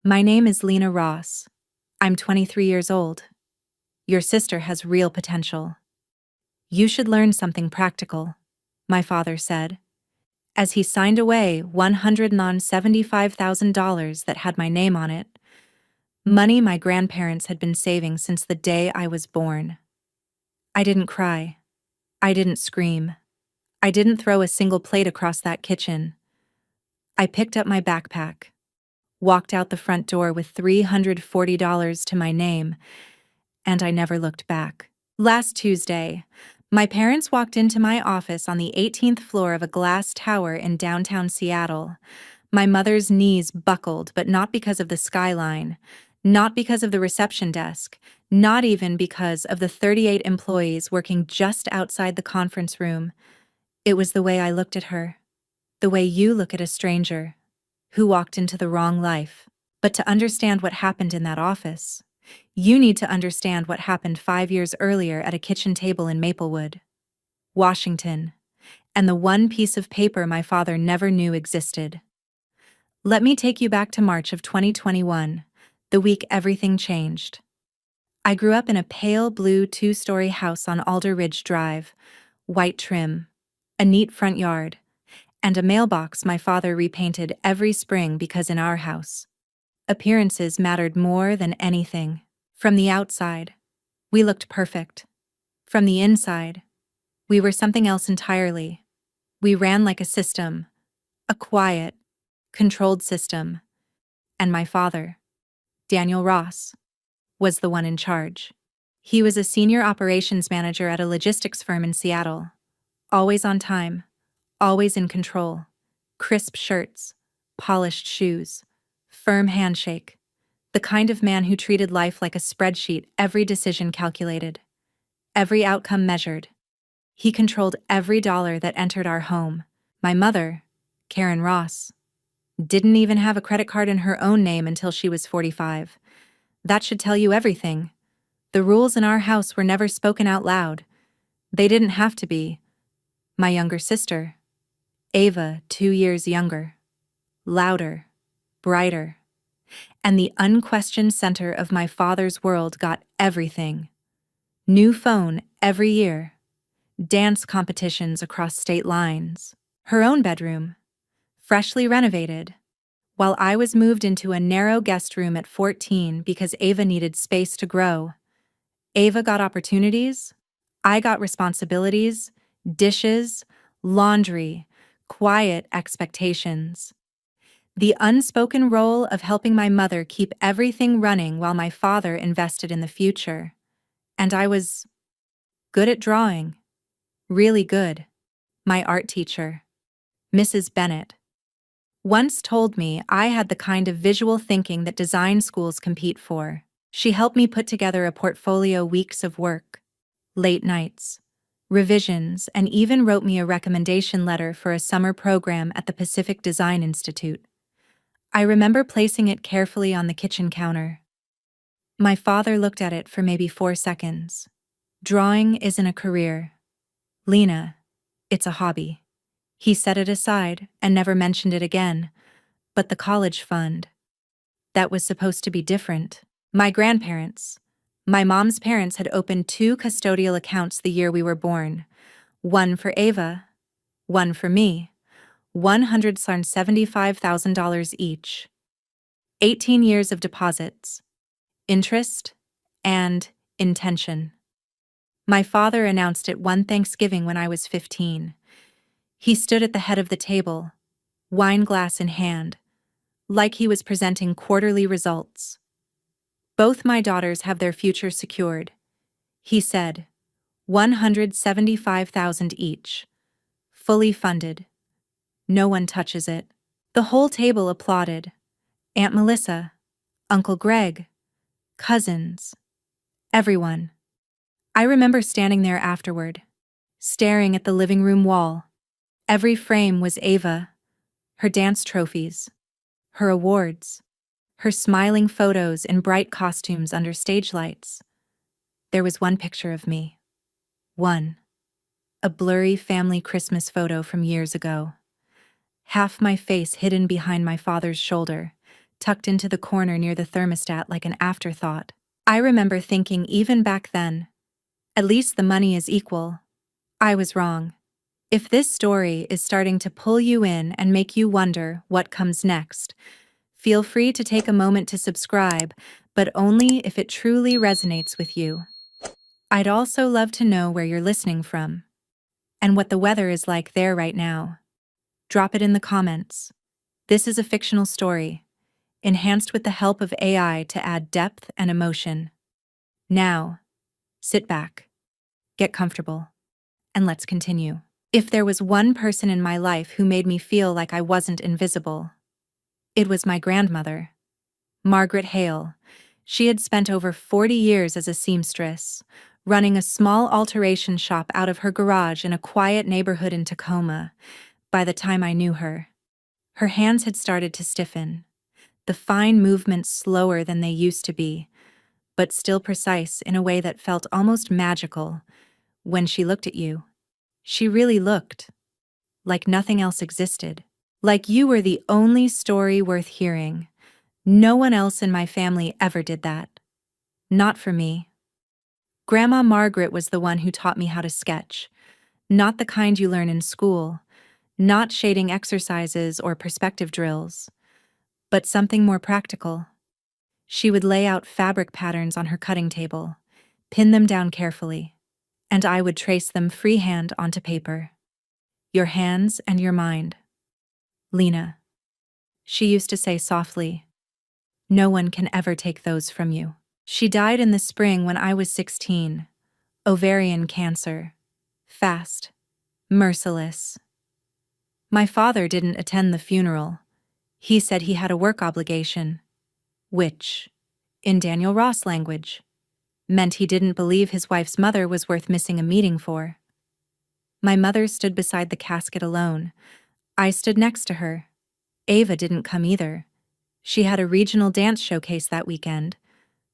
My name is Lena Ross. I'm 23 years old. Your sister has real potential. You should learn something practical, my father said, as he signed away $175,000 that had my name on it, money my grandparents had been saving since the day I was born. I didn't cry. I didn't scream. I didn't throw a single plate across that kitchen. I picked up my backpack, walked out the front door with $340 to my name, and I never looked back. Last Tuesday, my parents walked into my office on the 18th floor of a glass tower in downtown Seattle. My mother's knees buckled, but not because of the skyline, not because of the reception desk, not even because of the 38 employees working just outside the conference room. It was the way I looked at her, the way you look at a stranger who walked into the wrong life. But to understand what happened in that office, you need to understand what happened 5 years earlier at a kitchen table in Maplewood, Washington, and the one piece of paper my father never knew existed. Let me take you back to March of 2021, the week everything changed. I grew up in a pale blue 2-story house on Alder Ridge Drive, white trim, a neat front yard, and a mailbox my father repainted every spring because in our house, appearances mattered more than anything. From the outside, we looked perfect. From the inside, we were something else entirely. We ran like a system, a quiet, controlled system, and my father, Daniel Ross, was the one in charge. He was a senior operations manager at a logistics firm in Seattle, always on time, always in control, crisp shirts, polished shoes, firm handshake, the kind of man who treated life like a spreadsheet, every decision calculated, every outcome measured. He controlled every dollar that entered our home. My mother, Karen Ross, didn't even have a credit card in her own name until she was 45. That should tell you everything. The rules in our house were never spoken out loud. They didn't have to be. My younger sister, Ava, 2 years younger, louder, brighter, and the unquestioned center of my father's world got everything. New phone every year, dance competitions across state lines, her own bedroom, freshly renovated, while I was moved into a narrow guest room at 14 because Ava needed space to grow. Ava got opportunities, I got responsibilities, dishes, laundry, quiet expectations. The unspoken role of helping my mother keep everything running while my father invested in the future. And I was good at drawing, really good. My art teacher, Mrs. Bennett, once told me I had the kind of visual thinking that design schools compete for. She helped me put together a portfolio, weeks of work, late nights, revisions, and even wrote me a recommendation letter for a summer program at the Pacific Design Institute. I remember placing it carefully on the kitchen counter. My father looked at it for maybe 4 seconds. Drawing isn't a career. Lena, it's a hobby. He set it aside and never mentioned it again. But the college fund, that was supposed to be different. My grandparents, my mom's parents, had opened 2 custodial accounts the year we were born. One for Ava, one for me. $175,000 each. 18 years of deposits, interest, and intention. My father announced it one Thanksgiving when I was 15. He stood at the head of the table, wine glass in hand, like he was presenting quarterly results. Both my daughters have their future secured, he said. $175,000 each, fully funded. No one touches it. The whole table applauded. Aunt Melissa, Uncle Greg, cousins, everyone. I remember standing there afterward, staring at the living room wall. Every frame was Ava, her dance trophies, her awards, her smiling photos in bright costumes under stage lights. There was one picture of me. One. A blurry family Christmas photo from years ago. Half my face hidden behind my father's shoulder, tucked into the corner near the thermostat like an afterthought. I remember thinking even back then, at least the money is equal. I was wrong. If this story is starting to pull you in and make you wonder what comes next, feel free to take a moment to subscribe, but only if it truly resonates with you. I'd also love to know where you're listening from and what the weather is like there right now. Drop it in the comments. This is a fictional story, enhanced with the help of AI to add depth and emotion. Now, sit back, get comfortable, and let's continue. If there was one person in my life who made me feel like I wasn't invisible, it was my grandmother, Margaret Hale. She had spent over 40 years as a seamstress, running a small alteration shop out of her garage in a quiet neighborhood in Tacoma. By the time I knew her, her hands had started to stiffen, the fine movements slower than they used to be, but still precise in a way that felt almost magical. When she looked at you, she really looked like nothing else existed, like you were the only story worth hearing. No one else in my family ever did that. Not for me. Grandma Margaret was the one who taught me how to sketch, not the kind you learn in school, not shading exercises or perspective drills, but something more practical. She would lay out fabric patterns on her cutting table, pin them down carefully, and I would trace them freehand onto paper. Your hands and your mind. Lena, she used to say softly, no one can ever take those from you. She died in the spring when I was 16. Ovarian cancer. Fast. Merciless. My father didn't attend the funeral. He said he had a work obligation, which, in Daniel Ross language, meant he didn't believe his wife's mother was worth missing a meeting for. My mother stood beside the casket alone. I stood next to her. Ava didn't come either. She had a regional dance showcase that weekend,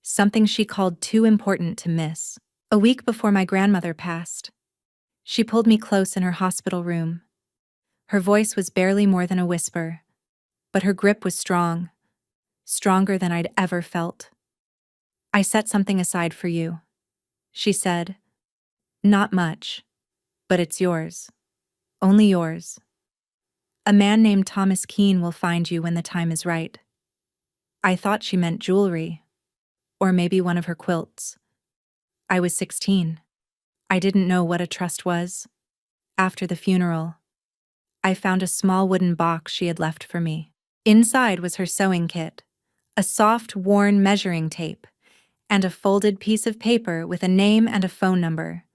something she called too important to miss. A week before my grandmother passed, she pulled me close in her hospital room. Her voice was barely more than a whisper, but her grip was strong, stronger than I'd ever felt. I set something aside for you, she said. Not much, but it's yours. Only yours. A man named Thomas Keene will find you when the time is right. I thought she meant jewelry, or maybe one of her quilts. I was 16. I didn't know what a trust was. After the funeral, I found a small wooden box she had left for me. Inside was her sewing kit, a soft, worn measuring tape, and a folded piece of paper with a name and a phone number.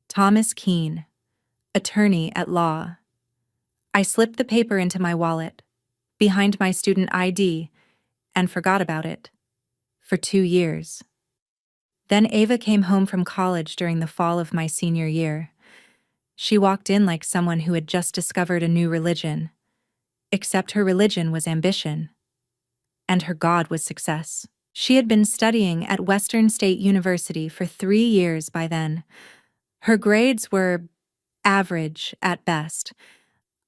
Thomas Keene, attorney at law. I slipped the paper into my wallet, behind my student ID, and forgot about it. For 2 years. Then Ava came home from college during the fall of my senior year. She walked in like someone who had just discovered a new religion, except her religion was ambition, and her God was success. She had been studying at Western State University for 3 years by then. Her grades were average at best.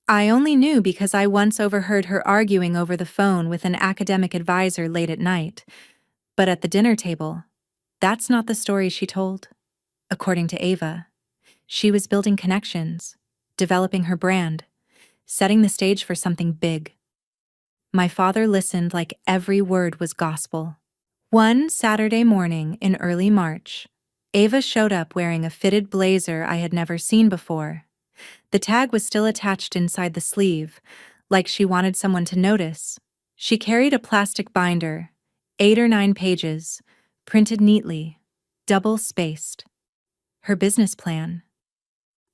I only knew because I once overheard her arguing over the phone with an academic advisor late at night. But at the dinner table, that's not the story she told. According to Ava, she was building connections, developing her brand, setting the stage for something big. My father listened like every word was gospel. One Saturday morning in early March, Ava showed up wearing a fitted blazer I had never seen before. The tag was still attached inside the sleeve, like she wanted someone to notice. She carried a plastic binder, 8 or 9 pages, printed neatly, double-spaced. Her business plan.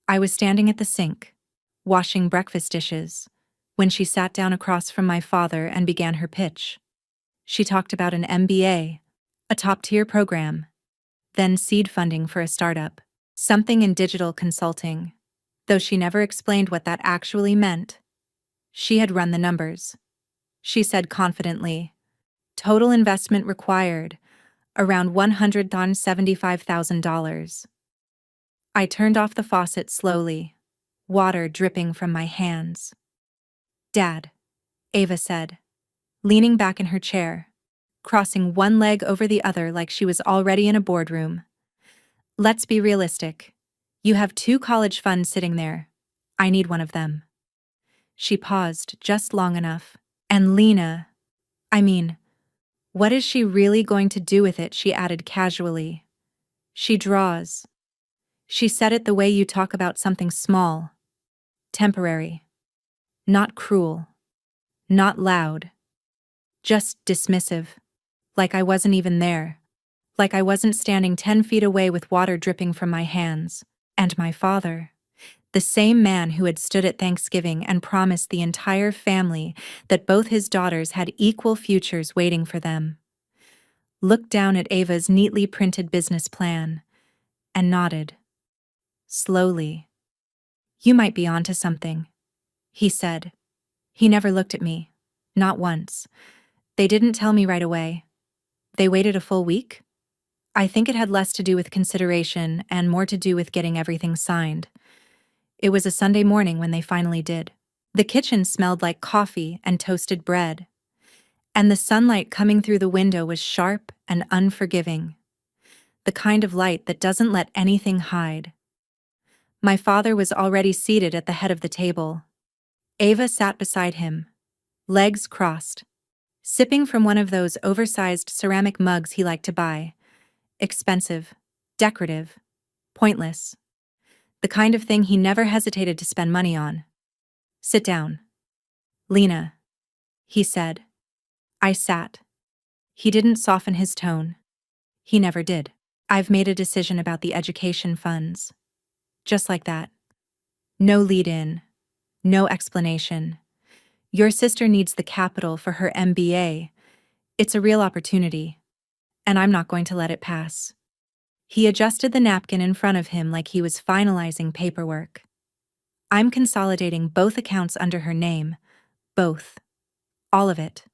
I was standing at the sink, washing breakfast dishes, when she sat down across from my father and began her pitch. She talked about an MBA, a top-tier program, then seed funding for a startup, something in digital consulting, though she never explained what that actually meant. She had run the numbers. She said confidently, total investment required, around $175,000. I turned off the faucet slowly, water dripping from my hands. Dad, Ava said, leaning back in her chair, crossing one leg over the other like she was already in a boardroom. Let's be realistic. You have 2 college funds sitting there. I need one of them. She paused just long enough. And Lena, I mean, what is she really going to do with it? She added casually. She draws. She said it the way you talk about something small, temporary, not cruel, not loud, just dismissive, like I wasn't even there, like I wasn't standing 10 feet away with water dripping from my hands. And my father, the same man who had stood at Thanksgiving and promised the entire family that both his daughters had equal futures waiting for them, looked down at Ava's neatly printed business plan and nodded. Slowly. You might be onto something, he said. He never looked at me. Not once. They didn't tell me right away. They waited a full week? I think it had less to do with consideration and more to do with getting everything signed. It was a Sunday morning when they finally did. The kitchen smelled like coffee and toasted bread, and the sunlight coming through the window was sharp and unforgiving, the kind of light that doesn't let anything hide. My father was already seated at the head of the table. Ava sat beside him, legs crossed, sipping from one of those oversized ceramic mugs he liked to buy. Expensive, decorative, pointless. The kind of thing he never hesitated to spend money on. Sit down. Lena, he said. I sat. He didn't soften his tone. He never did. I've made a decision about the education funds. Just like that. No lead-in. No explanation. Your sister needs the capital for her MBA. It's a real opportunity, and I'm not going to let it pass. He adjusted the napkin in front of him like he was finalizing paperwork. I'm consolidating both accounts under her name. Both. All of it.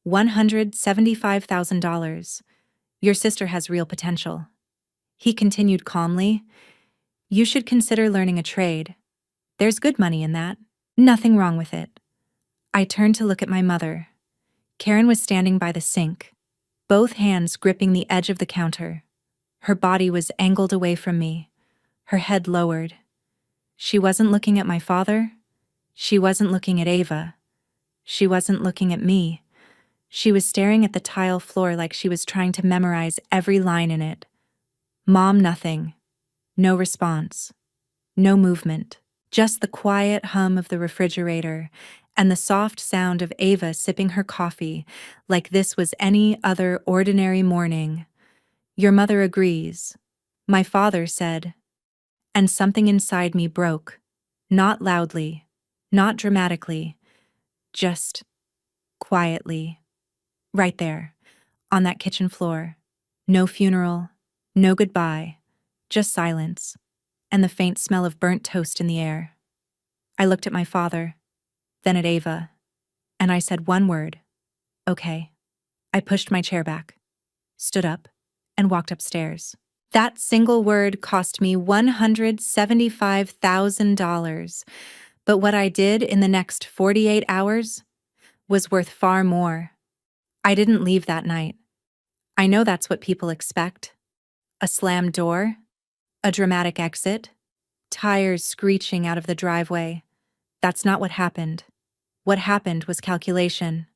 $175,000. Your sister has real potential. He continued calmly. You should consider learning a trade. There's good money in that. Nothing wrong with it. I turned to look at my mother. Karen was standing by the sink, both hands gripping the edge of the counter. Her body was angled away from me, her head lowered. She wasn't looking at my father. She wasn't looking at Ava. She wasn't looking at me. She was staring at the tile floor like she was trying to memorize every line in it. Mom, nothing. No response. No movement. Just the quiet hum of the refrigerator and the soft sound of Ava sipping her coffee like this was any other ordinary morning. Your mother agrees, my father said, and something inside me broke. Not loudly, not dramatically, just quietly. Right there, on that kitchen floor. No funeral, no goodbye, just silence, and the faint smell of burnt toast in the air. I looked at my father, then at Ava, and I said one word, okay. I pushed my chair back, stood up, and walked upstairs. That single word cost me $175,000, but what I did in the next 48 hours was worth far more. I didn't leave that night. I know that's what people expect. A slammed door, a dramatic exit, tires screeching out of the driveway. That's not what happened. What happened was calculation.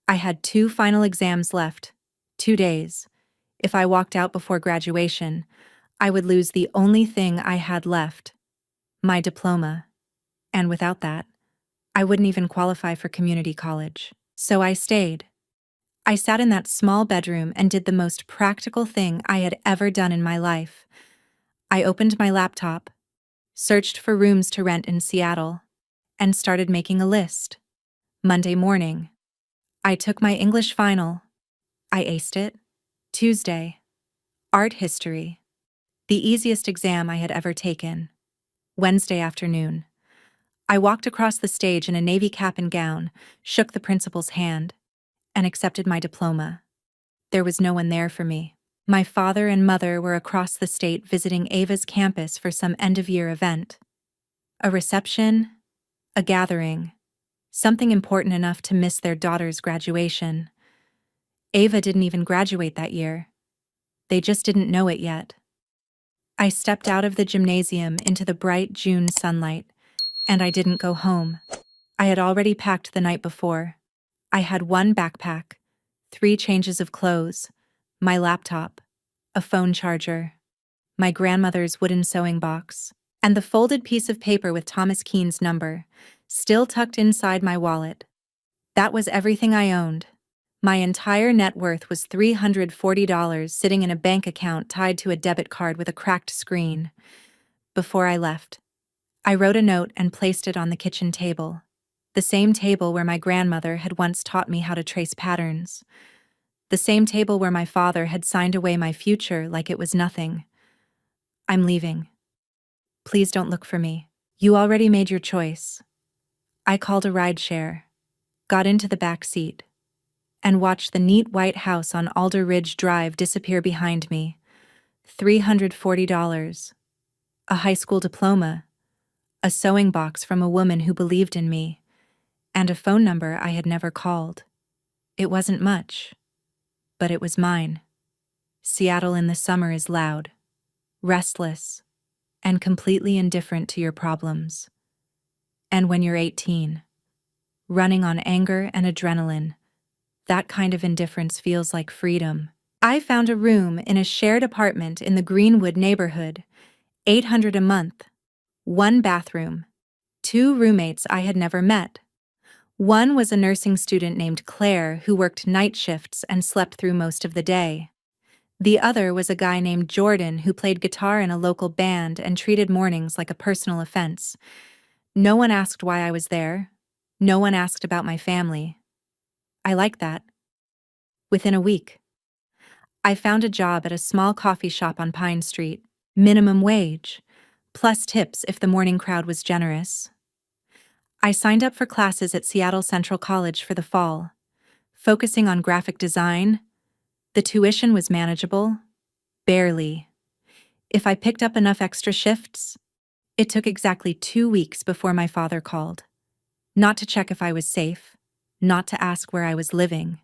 I had 2 final exams left, 2 days. If I walked out before graduation, I would lose the only thing I had left, my diploma. And without that, I wouldn't even qualify for community college. So I stayed. I sat in that small bedroom and did the most practical thing I had ever done in my life. I opened my laptop, searched for rooms to rent in Seattle, and started making a list. Monday morning, I took my English final. I aced it. Tuesday, art history, the easiest exam I had ever taken. Wednesday afternoon, I walked across the stage in a navy cap and gown, shook the principal's hand, and accepted my diploma. There was no one there for me. My father and mother were across the state visiting Ava's campus for some end-of-year event. A reception, a gathering, something important enough to miss their daughter's graduation. Ava didn't even graduate that year. They just didn't know it yet. I stepped out of the gymnasium into the bright June sunlight, and I didn't go home. I had already packed the night before. I had one backpack, 3 changes of clothes, my laptop, a phone charger, my grandmother's wooden sewing box, and the folded piece of paper with Thomas Keene's number, still tucked inside my wallet. That was everything I owned. My entire net worth was $340 sitting in a bank account tied to a debit card with a cracked screen. Before I left, I wrote a note and placed it on the kitchen table, the same table where my grandmother had once taught me how to trace patterns, the same table where my father had signed away my future like it was nothing. I'm leaving. Please don't look for me. You already made your choice. I called a rideshare, got into the back seat, and watched the neat white house on Alder Ridge Drive disappear behind me. $340, a high school diploma, a sewing box from a woman who believed in me, and a phone number I had never called. It wasn't much, but it was mine. Seattle in the summer is loud, restless, and completely indifferent to your problems. And when you're 18, running on anger and adrenaline, that kind of indifference feels like freedom. I found a room in a shared apartment in the Greenwood neighborhood, $800 a month, 1 bathroom, 2 roommates I had never met. One was a nursing student named Claire who worked night shifts and slept through most of the day. The other was a guy named Jordan who played guitar in a local band and treated mornings like a personal offense. No one asked why I was there. No one asked about my family. I liked that. Within a week, I found a job at a small coffee shop on Pine Street, minimum wage, plus tips if the morning crowd was generous. I signed up for classes at Seattle Central College for the fall, focusing on graphic design. The tuition was manageable, barely. If I picked up enough extra shifts, it took exactly 2 weeks before my father called. Not to check if I was safe, not to ask where I was living.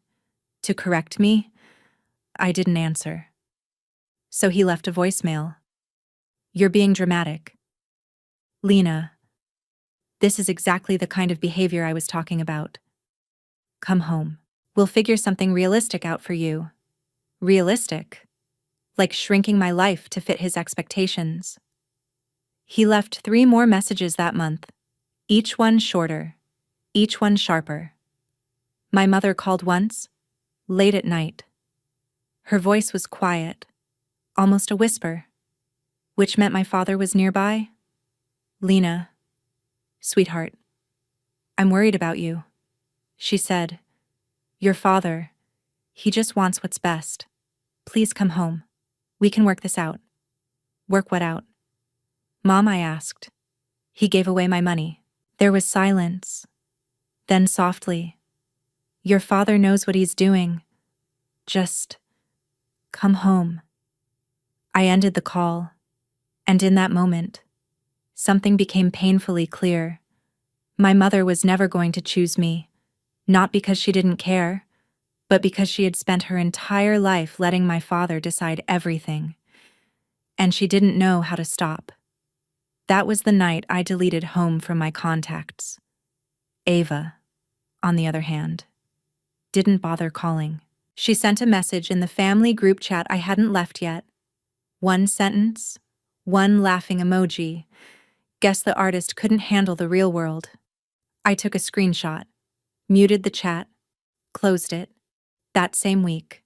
To correct me, I didn't answer. So he left a voicemail. You're being dramatic. Lena, this is exactly the kind of behavior I was talking about. Come home. We'll figure something realistic out for you. Realistic? Like shrinking my life to fit his expectations. He left 3 more messages that month, each one shorter, each one sharper. My mother called once, late at night. Her voice was quiet, almost a whisper, which meant my father was nearby. Lena, sweetheart, I'm worried about you, she said. Your father, he just wants what's best. Please come home. We can work this out. Work what out? Mom, I asked. He gave away my money. There was silence. Then softly, your father knows what he's doing. Just come home. I ended the call, and in that moment, something became painfully clear. My mother was never going to choose me, not because she didn't care, but because she had spent her entire life letting my father decide everything. And she didn't know how to stop. That was the night I deleted home from my contacts. Ava, on the other hand, didn't bother calling. She sent a message in the family group chat I hadn't left yet. 1 sentence, 1 laughing emoji. Guess the artist couldn't handle the real world. I took a screenshot, muted the chat, closed it. That same week,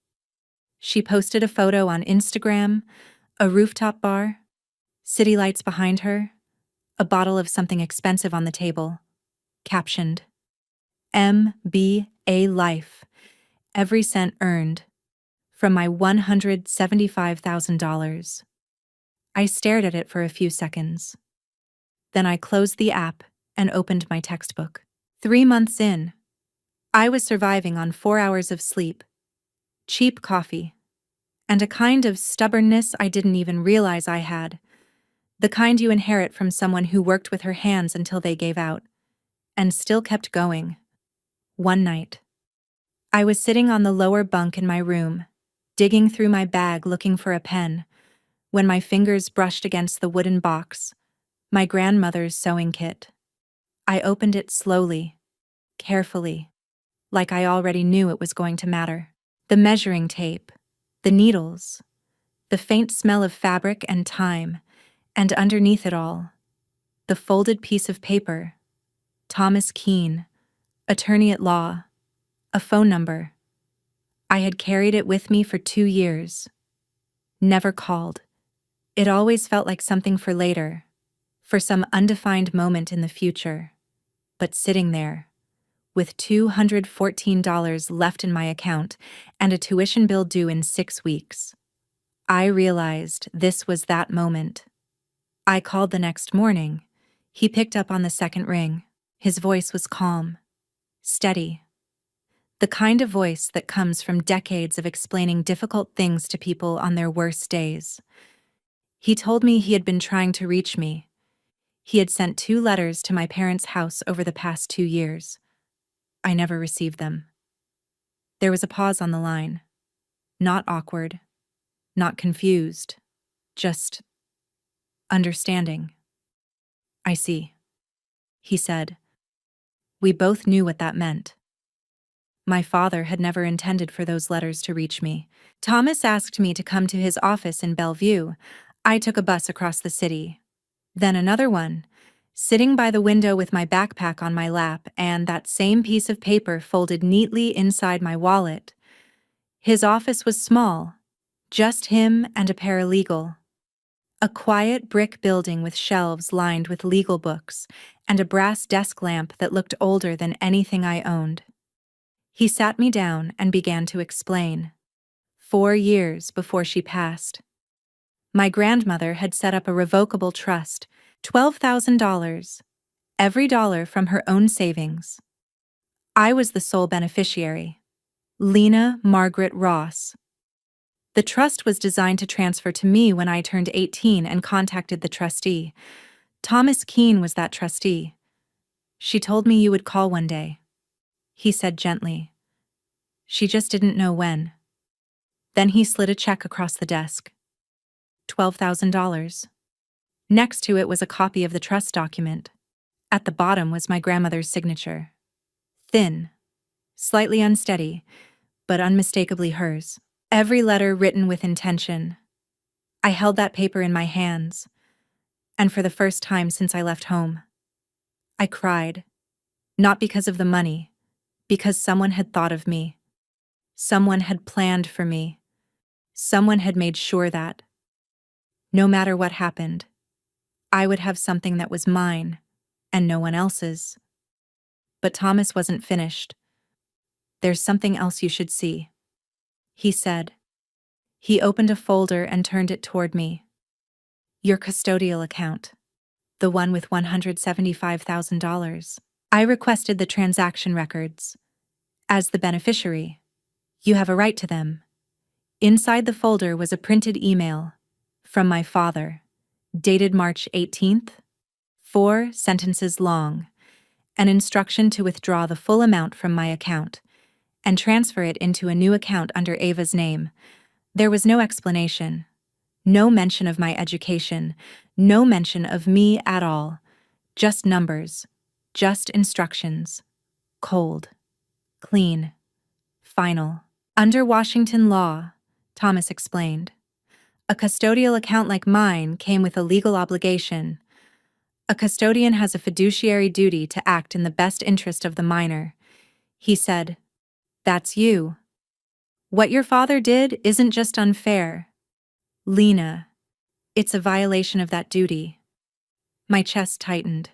she posted a photo on Instagram, a rooftop bar, city lights behind her, a bottle of something expensive on the table, captioned, MBA Life, every cent earned, from my $175,000. I stared at it for a few seconds. Then I closed the app and opened my textbook. 3 months in, I was surviving on 4 hours of sleep, cheap coffee, and a kind of stubbornness I didn't even realize I had, the kind you inherit from someone who worked with her hands until they gave out. and still kept going. One night, I was sitting on the lower bunk in my room, digging through my bag looking for a pen, when my fingers brushed against the wooden box, my grandmother's sewing kit. I opened it slowly, carefully, like I already knew it was going to matter. The measuring tape, the needles, the faint smell of fabric and time, and underneath it all, the folded piece of paper, Thomas Keene, attorney at law, a phone number. I had carried it with me for 2 years. Never called. It always felt like something for later, for some undefined moment in the future. But sitting there, with $214 left in my account and a tuition bill due in 6 weeks, I realized this was that moment. I called the next morning. He picked up on the second ring. His voice was calm, steady. The kind of voice that comes from decades of explaining difficult things to people on their worst days. He told me he had been trying to reach me. He had sent 2 letters to my parents' house over the past 2 years. I never received them. There was a pause on the line. Not awkward, not confused, just understanding. I see, he said. We both knew what that meant. My father had never intended for those letters to reach me. Thomas asked me to come to his office in Bellevue. I took a bus across the city. Then another one, sitting by the window with my backpack on my lap and that same piece of paper folded neatly inside my wallet. His office was small, just him and a paralegal. A quiet brick building with shelves lined with legal books and a brass desk lamp that looked older than anything I owned. He sat me down and began to explain. 4 years before she passed, my grandmother had set up a revocable trust, $12,000, every dollar from her own savings. I was the sole beneficiary, Lena Margaret Ross. The trust was designed to transfer to me when I turned 18 and contacted the trustee. Thomas Keene was that trustee. She told me you would call one day, he said gently. She just didn't know when. Then he slid a check across the desk. $12,000. Next to it was a copy of the trust document. At the bottom was my grandmother's signature. Thin, slightly unsteady, but unmistakably hers. Every letter written with intention. I held that paper in my hands, and for the first time since I left home, I cried. Not because of the money, because someone had thought of me. Someone had planned for me. Someone had made sure that, no matter what happened, I would have something that was mine and no one else's. But Thomas wasn't finished. There's something else you should see, he said. He opened a folder and turned it toward me. Your custodial account, the one with $175,000. I requested the transaction records. As the beneficiary, you have a right to them. Inside the folder was a printed email from my father, dated March 18th, 4 sentences long, an instruction to withdraw the full amount from my account and transfer it into a new account under Ava's name. There was no explanation, no mention of my education, no mention of me at all, just numbers, just instructions, cold, clean, final. Under Washington law, Thomas explained, a custodial account like mine came with a legal obligation. A custodian has a fiduciary duty to act in the best interest of the minor. He said, that's you. What your father did isn't just unfair. Lena, it's a violation of that duty. My chest tightened.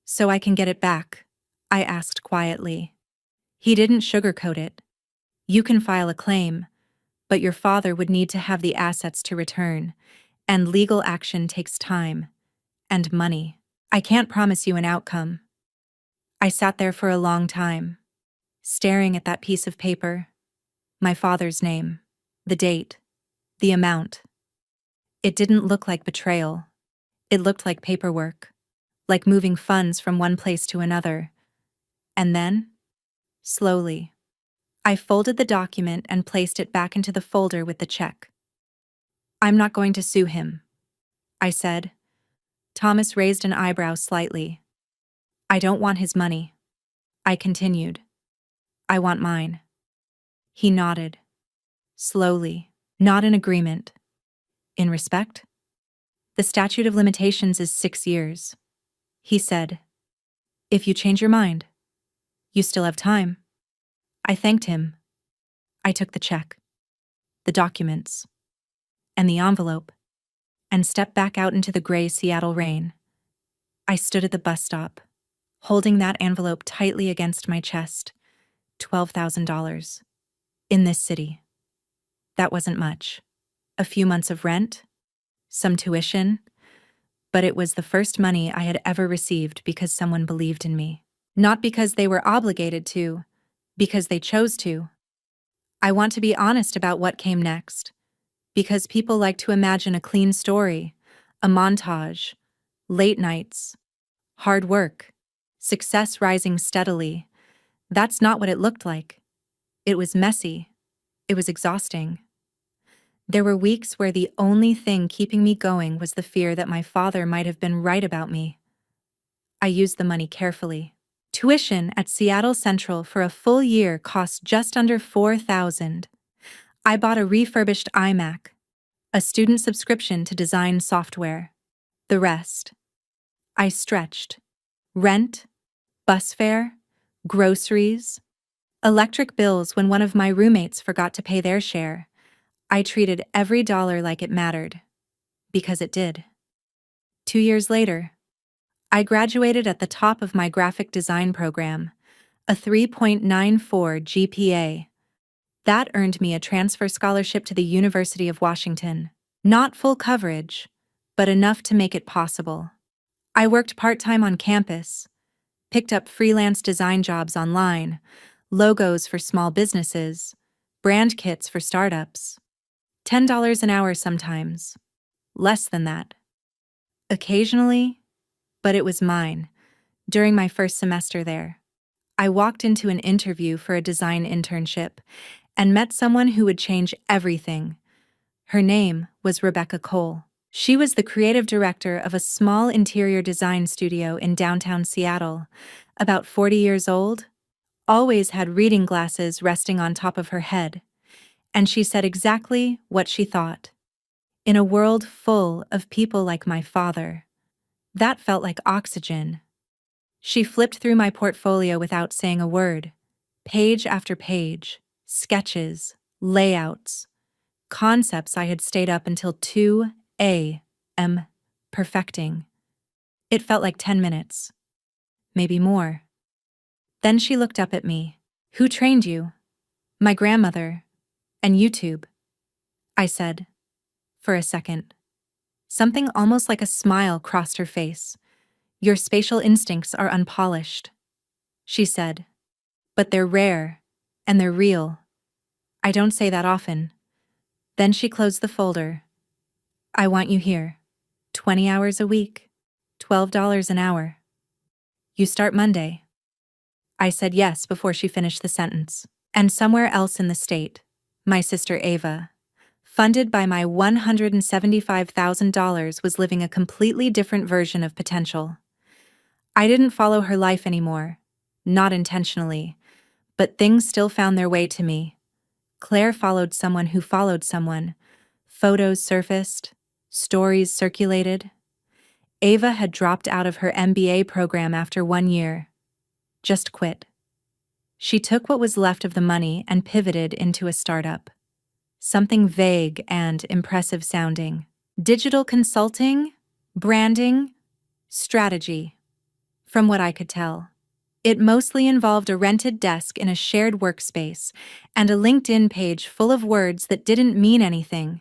So I can get it back, I asked quietly. He didn't sugarcoat it. You can file a claim, but your father would need to have the assets to return, and legal action takes time and money. I can't promise you an outcome. I sat there for a long time, staring at that piece of paper, my father's name, the date, the amount. It didn't look like betrayal. It looked like paperwork. like moving funds from one place to another. And then, slowly, I folded the document and placed it back into the folder with the check. "I'm not going to sue him," I said. Thomas raised an eyebrow slightly. "I don't want his money," I continued. "I want mine." He nodded. Slowly. "Not in agreement. In respect? The statute of limitations is 6 years," he said. "If you change your mind, you still have time." I thanked him. I took the check, the documents, and the envelope, and stepped back out into the gray Seattle rain. I stood at the bus stop, holding that envelope tightly against my chest. $12,000. In this city. That wasn't much. A few months of rent, some tuition, but it was the first money I had ever received because someone believed in me. Not because they were obligated to, because they chose to. I want to be honest about what came next, because people like to imagine a clean story, a montage, late nights, hard work, success rising steadily. That's not what it looked like. It was messy. It was exhausting. There were weeks where the only thing keeping me going was the fear that my father might have been right about me. I used the money carefully. Tuition at Seattle Central for a full year cost just under $4,000. I bought a refurbished iMac, a student subscription to design software. The rest. I stretched. Rent, bus fare, groceries, electric bills when one of my roommates forgot to pay their share. I treated every dollar like it mattered. Because it did. 2 years later, I graduated at the top of my graphic design program, a 3.94 GPA. That earned me a transfer scholarship to the University of Washington. Not full coverage, but enough to make it possible. I worked part-time on campus, picked up freelance design jobs online, logos for small businesses, brand kits for startups. $10 an hour sometimes. Less than that. Occasionally, but it was mine. During my first semester there, I walked into an interview for a design internship and met someone who would change everything. Her name was Rebecca Cole. She was the creative director of a small interior design studio in downtown Seattle, about 40 years old, always had reading glasses resting on top of her head, and she said exactly what she thought. In a world full of people like my father, that felt like oxygen. She flipped through my portfolio without saying a word. Page after page, sketches, layouts, concepts I had stayed up until 2 a.m. perfecting. It felt like 10 minutes, maybe more. Then she looked up at me. "Who trained you?" "My grandmother. And YouTube," I said. For a second, something almost like a smile crossed her face. "Your spatial instincts are unpolished," she said. "But they're rare, and they're real. I don't say that often." Then she closed the folder. "I want you here. 20 hours a week. $12 an hour. You start Monday." I said yes before she finished the sentence. And somewhere else in the state, my sister Ava, funded by my $175,000, was living a completely different version of potential. I didn't follow her life anymore, not intentionally, but things still found their way to me. Claire followed someone who followed someone. Photos surfaced, stories circulated. Ava had dropped out of her MBA program after 1 year. Just quit. She took what was left of the money and pivoted into a startup. Something vague and impressive sounding. Digital consulting, branding, strategy. From what I could tell, it mostly involved a rented desk in a shared workspace and a LinkedIn page full of words that didn't mean anything.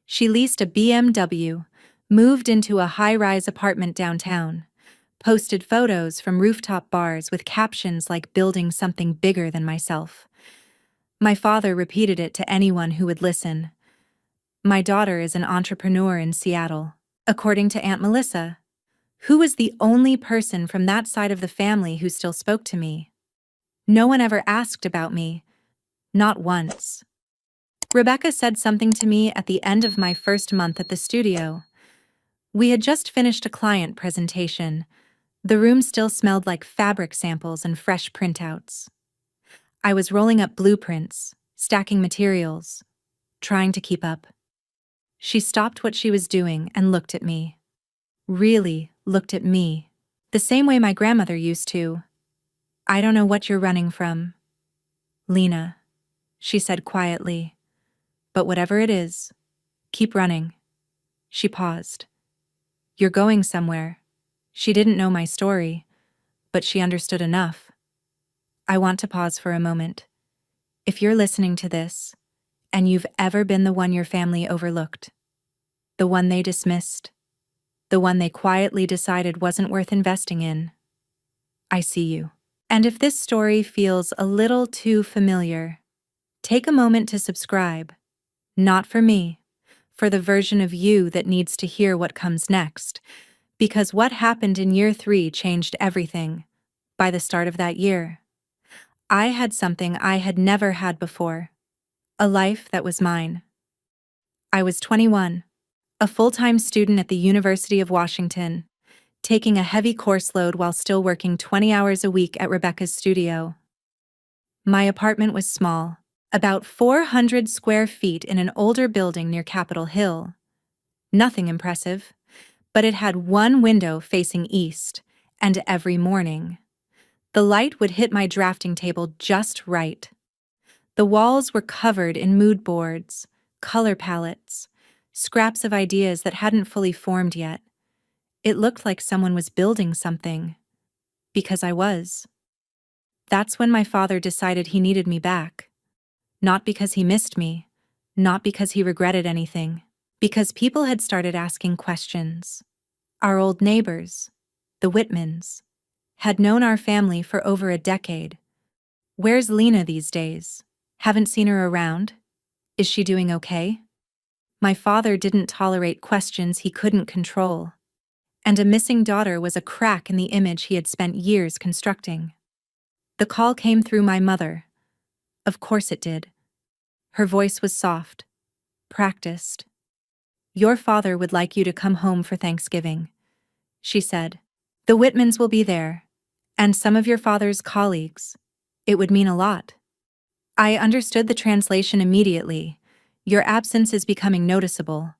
She leased a BMW, moved into a high-rise apartment downtown, posted photos from rooftop bars with captions like "building something bigger than myself." My father repeated it to anyone who would listen. "My daughter is an entrepreneur in Seattle, according to Aunt Melissa." Who was the only person from that side of the family who still spoke to me? No one ever asked about me. Not once. Rebecca said something to me at the end of my first month at the studio. We had just finished a client presentation. The room still smelled like fabric samples and fresh printouts. I was rolling up blueprints, stacking materials, trying to keep up. She stopped what she was doing and looked at me. Really looked at me. The same way my grandmother used to. "I don't know what you're running from, Lena," she said quietly. "But whatever it is, keep running." She paused. "You're going somewhere." She didn't know my story, but she understood enough. I want to pause for a moment. If you're listening to this, and you've ever been the one your family overlooked, the one they dismissed, the one they quietly decided wasn't worth investing in, I see you. And if this story feels a little too familiar, take a moment to subscribe. Not for me, for the version of you that needs to hear what comes next, because what happened in year 3 changed everything. By the start of that year, I had something I had never had before, a life that was mine. I was 21, a full-time student at the University of Washington, taking a heavy course load while still working 20 hours a week at Rebecca's studio. My apartment was small, about 400 square feet in an older building near Capitol Hill. Nothing impressive, but it had one window facing east, and every morning, the light would hit my drafting table just right. The walls were covered in mood boards, color palettes, scraps of ideas that hadn't fully formed yet. It looked like someone was building something. Because I was. That's when my father decided he needed me back. Not because he missed me, not because he regretted anything, because people had started asking questions. Our old neighbors, the Whitmans, had known our family for over a decade. "Where's Lena these days? Haven't seen her around? Is she doing okay?" My father didn't tolerate questions he couldn't control, and a missing daughter was a crack in the image he had spent years constructing. The call came through my mother. Of course it did. Her voice was soft, practiced. "Your father would like you to come home for Thanksgiving," she said. "The Whitmans will be there, and some of your father's colleagues. It would mean a lot." I understood the translation immediately. "Your absence is becoming noticeable.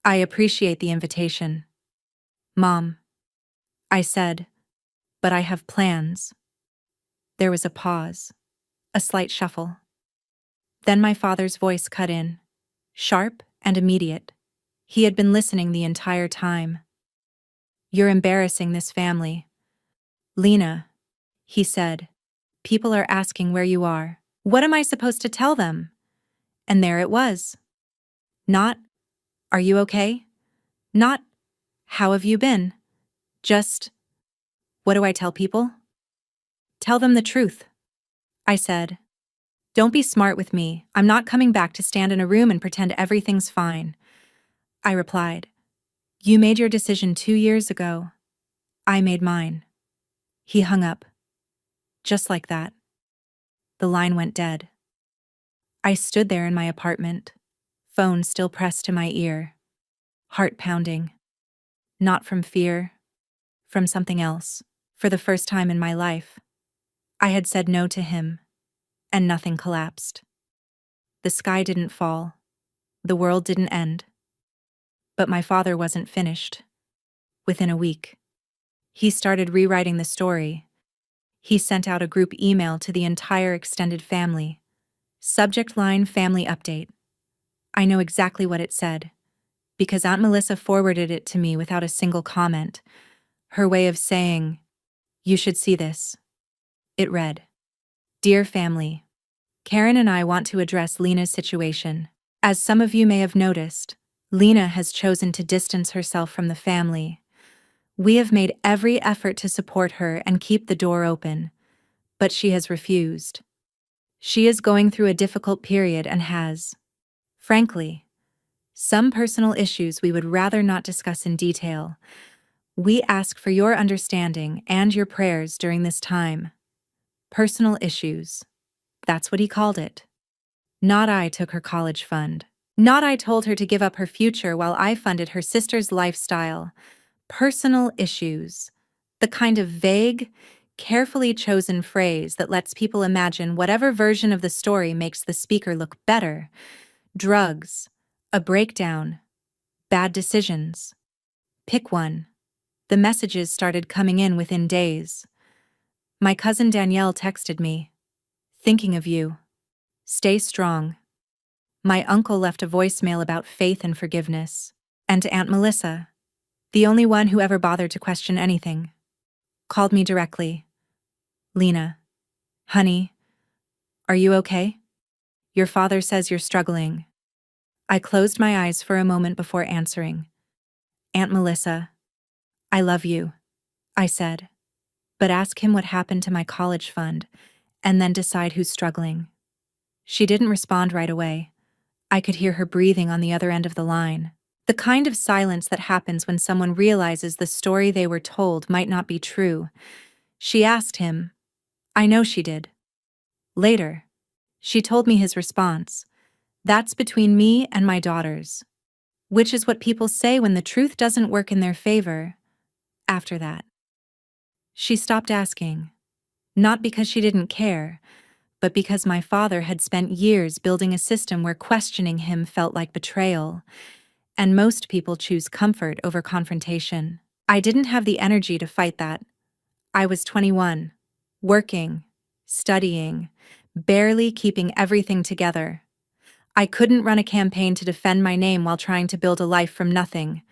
I appreciate the invitation." "Mom," I said, "but I have plans." There was a pause, a slight shuffle. Then my father's voice cut in, sharp and immediate. He had been listening the entire time. "You're embarrassing this family. Lena," he said, "people are asking where you are. What am I supposed to tell them?" And there it was. Not, "Are you okay?" Not, "How have you been?" Just, "What do I tell people?" "Tell them the truth," I said. "Don't be smart with me. I'm not coming back to stand in a room and pretend everything's fine." I replied. "You made your decision 2 years ago. I made mine." He hung up. Just like that. The line went dead. I stood there in my apartment, phone still pressed to my ear, heart pounding. Not from fear, from something else. For the first time in my life, I had said no to him, and nothing collapsed. The sky didn't fall. The world didn't end. But my father wasn't finished. Within a week, he started rewriting the story. He sent out a group email to the entire extended family. Subject line: family update. I know exactly what it said, because Aunt Melissa forwarded it to me without a single comment. Her way of saying, "You should see this." It read, "Dear family, Karen and I want to address Lena's situation. As some of you may have noticed, Lena has chosen to distance herself from the family. We have made every effort to support her and keep the door open, but she has refused. She is going through a difficult period and has, frankly, some personal issues we would rather not discuss in detail. We ask for your understanding and your prayers during this time. Personal issues. That's what he called it. Not I took her college fund. Not I told her to give up her future while I funded her sister's lifestyle. Personal issues. The kind of vague, carefully chosen phrase that lets people imagine whatever version of the story makes the speaker look better. Drugs. A breakdown. Bad decisions. Pick one. The messages started coming in within days. My cousin Danielle texted me. Thinking of you. Stay strong. My uncle left a voicemail about faith and forgiveness. And Aunt Melissa, the only one who ever bothered to question anything, called me directly. Lena, honey, are you okay? Your father says you're struggling. I closed my eyes for a moment before answering. Aunt Melissa, I love you, I said. But ask him what happened to my college fund, and then decide who's struggling. She didn't respond right away. I could hear her breathing on the other end of the line. The kind of silence that happens when someone realizes the story they were told might not be true. She asked him. I know she did. Later, she told me his response. That's between me and my daughters. Which is what people say when the truth doesn't work in their favor. After that, she stopped asking. Not because she didn't care, but because my father had spent years building a system where questioning him felt like betrayal, and most people choose comfort over confrontation. I didn't have the energy to fight that. I was 21, working, studying, barely keeping everything together. I couldn't run a campaign to defend my name while trying to build a life from nothing.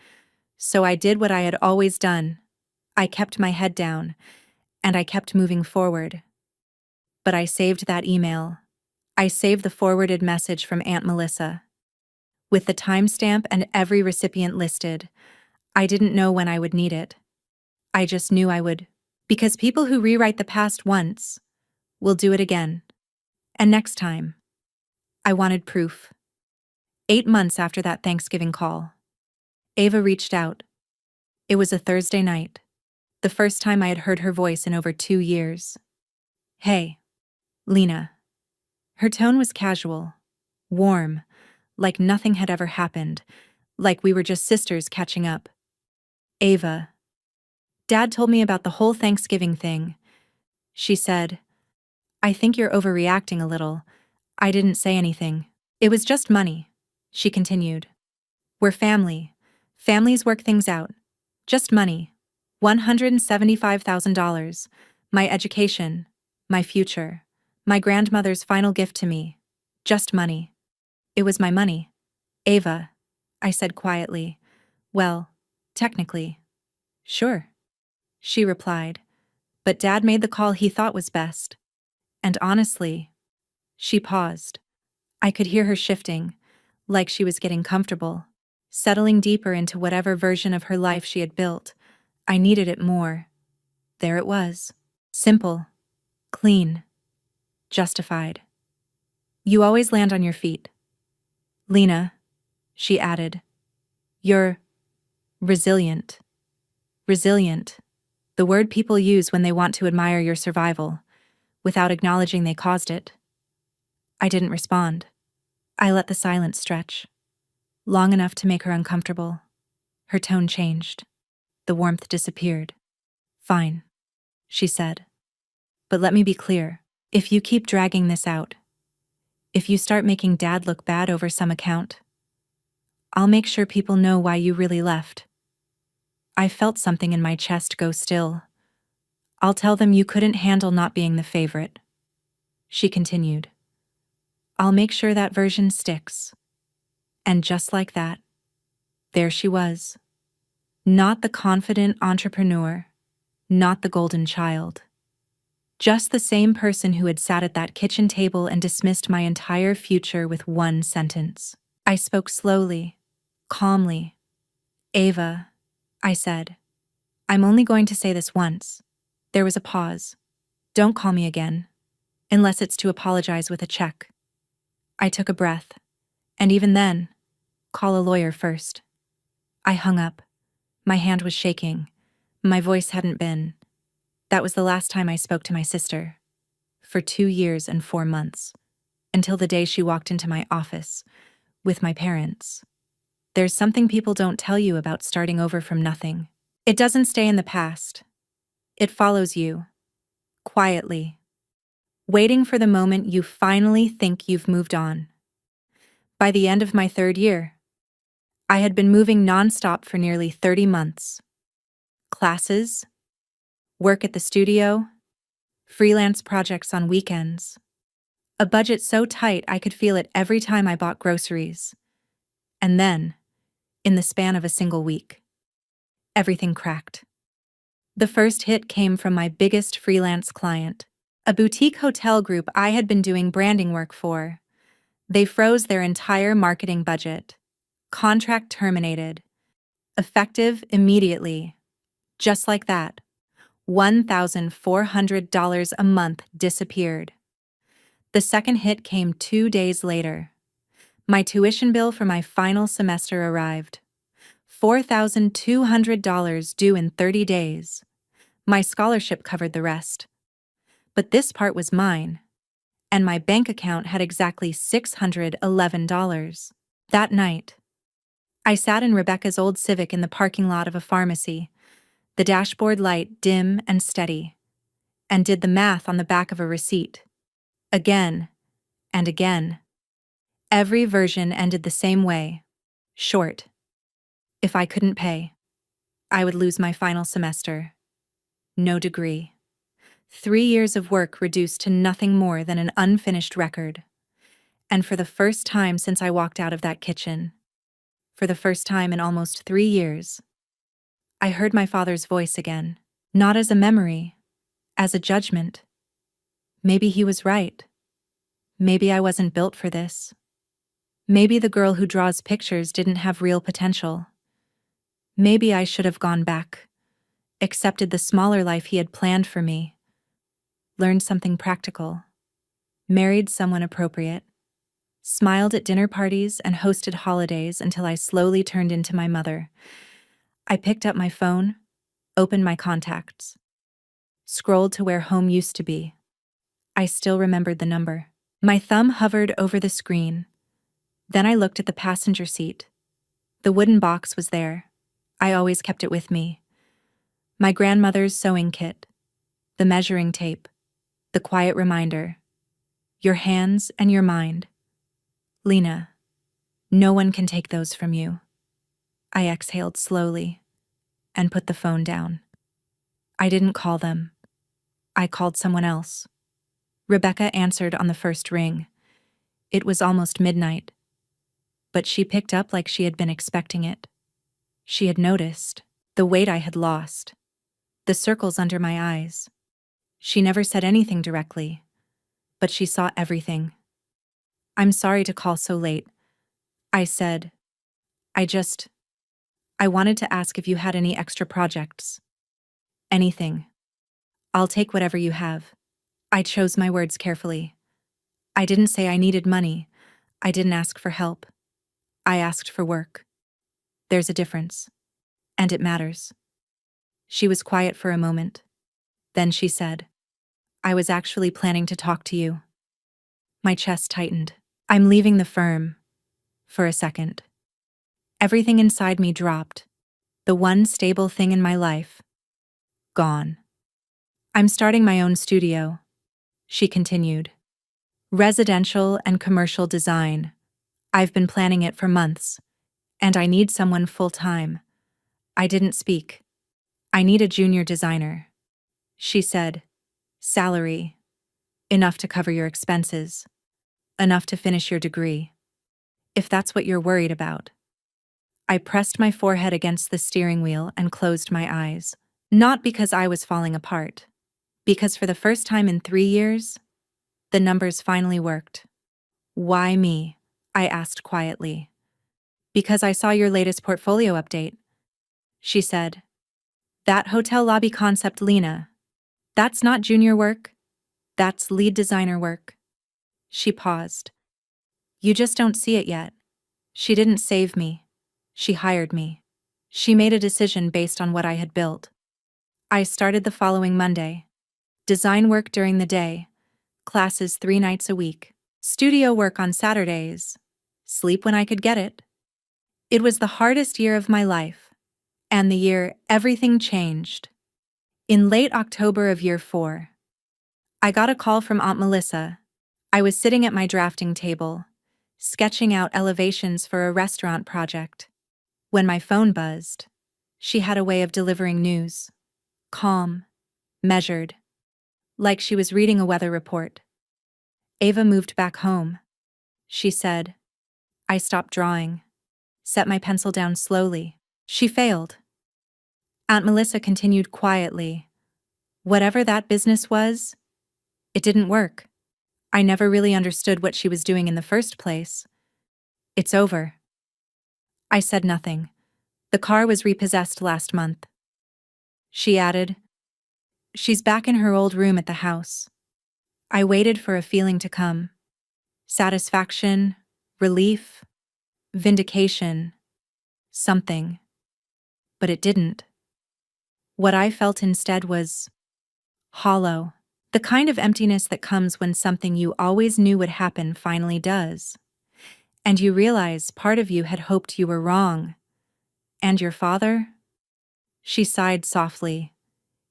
So I did what I had always done. I kept my head down, and I kept moving forward. But I saved that email. I saved the forwarded message from Aunt Melissa. With the timestamp and every recipient listed, I didn't know when I would need it. I just knew I would. Because people who rewrite the past once will do it again. And next time, I wanted proof. 8 months after that Thanksgiving call, Ava reached out. It was a Thursday night, the first time I had heard her voice in over 2 years. Hey, Lena. Her tone was casual, warm, like nothing had ever happened, like we were just sisters catching up. Ava. Dad told me about the whole Thanksgiving thing. She said, I think you're overreacting a little. I didn't say anything. It was just money, she continued. We're family. Families work things out. Just money. $175,000. My education. My future. My grandmother's final gift to me. Just money. It was my money. Ava, I said quietly. Well, technically. Sure, she replied. But Dad made the call he thought was best. And honestly, she paused. I could hear her shifting, like she was getting comfortable, settling deeper into whatever version of her life she had built. I needed it more. There it was. Simple. Clean. Justified. You always land on your feet. Lena, she added. You're resilient. Resilient. The word people use when they want to admire your survival, without acknowledging they caused it. I didn't respond. I let the silence stretch, long enough to make her uncomfortable. Her tone changed. The warmth disappeared. Fine, she said. But let me be clear. If you keep dragging this out, if you start making Dad look bad over some account, I'll make sure people know why you really left. I felt something in my chest go still. I'll tell them you couldn't handle not being the favorite. She continued. I'll make sure that version sticks. And just like that, there she was. Not the confident entrepreneur, not the golden child. Just the same person who had sat at that kitchen table and dismissed my entire future with one sentence. I spoke slowly, calmly. Ava, I said, I'm only going to say this once. There was a pause. Don't call me again, unless it's to apologize with a check. I took a breath, and even then, call a lawyer first. I hung up. My hand was shaking, My voice hadn't been. That was the last time I spoke to my sister. For 2 years and 4 months. Until the day she walked into my office. With my parents. There's something people don't tell you about starting over from nothing. It doesn't stay in the past. It follows you. Quietly. Waiting for the moment you finally think you've moved on. By the end of my 3rd year, I had been moving nonstop for nearly 30 months. Classes, work at the studio, freelance projects on weekends. A budget so tight I could feel it every time I bought groceries. And then, in the span of a single week, everything cracked. The first hit came from my biggest freelance client, a boutique hotel group I had been doing branding work for. They froze their entire marketing budget. Contract terminated. Effective immediately. Just like that. $1,400 a month disappeared. The second hit came 2 days later. My tuition bill for my final semester arrived. $4,200 due in 30 days. My scholarship covered the rest. But this part was mine, and my bank account had exactly $611. That night, I sat in Rebecca's old Civic in the parking lot of a pharmacy, the dashboard light dim and steady, and did the math on the back of a receipt. Again and again. Every version ended the same way. Short. If I couldn't pay, I would lose my final semester. No degree. 3 years of work reduced to nothing more than an unfinished record. And for the first time since I walked out of that kitchen, for the first time in almost 3 years, I heard my father's voice again, not as a memory, as a judgment. Maybe he was right. Maybe I wasn't built for this. Maybe the girl who draws pictures didn't have real potential. Maybe I should have gone back, accepted the smaller life he had planned for me, learned something practical, married someone appropriate, smiled at dinner parties and hosted holidays until I slowly turned into my mother. I picked up my phone, opened my contacts, scrolled to where home used to be. I still remembered the number. My thumb hovered over the screen. Then I looked at the passenger seat. The wooden box was there. I always kept it with me. My grandmother's sewing kit, the measuring tape, the quiet reminder. Your hands and your mind. Lena, no one can take those from you. I exhaled slowly and put the phone down. I didn't call them. I called someone else. Rebecca answered on the first ring. It was almost midnight, but she picked up like she had been expecting it. She had noticed the weight I had lost, the circles under my eyes. She never said anything directly, but she saw everything. I'm sorry to call so late, I said. I wanted to ask if you had any extra projects. Anything. I'll take whatever you have. I chose my words carefully. I didn't say I needed money. I didn't ask for help. I asked for work. There's a difference. And it matters. She was quiet for a moment. Then she said, I was actually planning to talk to you. My chest tightened. I'm leaving the firm. For a second. Everything inside me dropped. The one stable thing in my life. Gone. I'm starting my own studio, she continued. Residential and commercial design. I've been planning it for months, and I need someone full-time. I didn't speak. I need a junior designer. She said, salary. Enough to cover your expenses. Enough to finish your degree. If that's what you're worried about. I pressed my forehead against the steering wheel and closed my eyes. Not because I was falling apart. Because for the first time in 3 years, the numbers finally worked. Why me? I asked quietly. Because I saw your latest portfolio update, she said. That hotel lobby concept, Lena. That's not junior work. That's lead designer work. She paused. You just don't see it yet. She didn't save me. She hired me. She made a decision based on what I had built. I started the following Monday. Design work during the day, classes 3 nights a week, studio work on Saturdays, sleep when I could get it. It was the hardest year of my life, and the year everything changed. In late October of year 4, I got a call from Aunt Melissa. I was sitting at my drafting table, sketching out elevations for a restaurant project. When my phone buzzed, she had a way of delivering news. Calm, measured, like she was reading a weather report. Ava moved back home, she said. I stopped drawing, set my pencil down slowly. She failed. Aunt Melissa continued quietly. Whatever that business was, it didn't work. I never really understood what she was doing in the first place. It's over. I said nothing. The car was repossessed last month. She added, she's back in her old room at the house. I waited for a feeling to come. Satisfaction, relief, vindication, something. But it didn't. What I felt instead was hollow. The kind of emptiness that comes when something you always knew would happen finally does. And you realize part of you had hoped you were wrong. And your father? She sighed softly.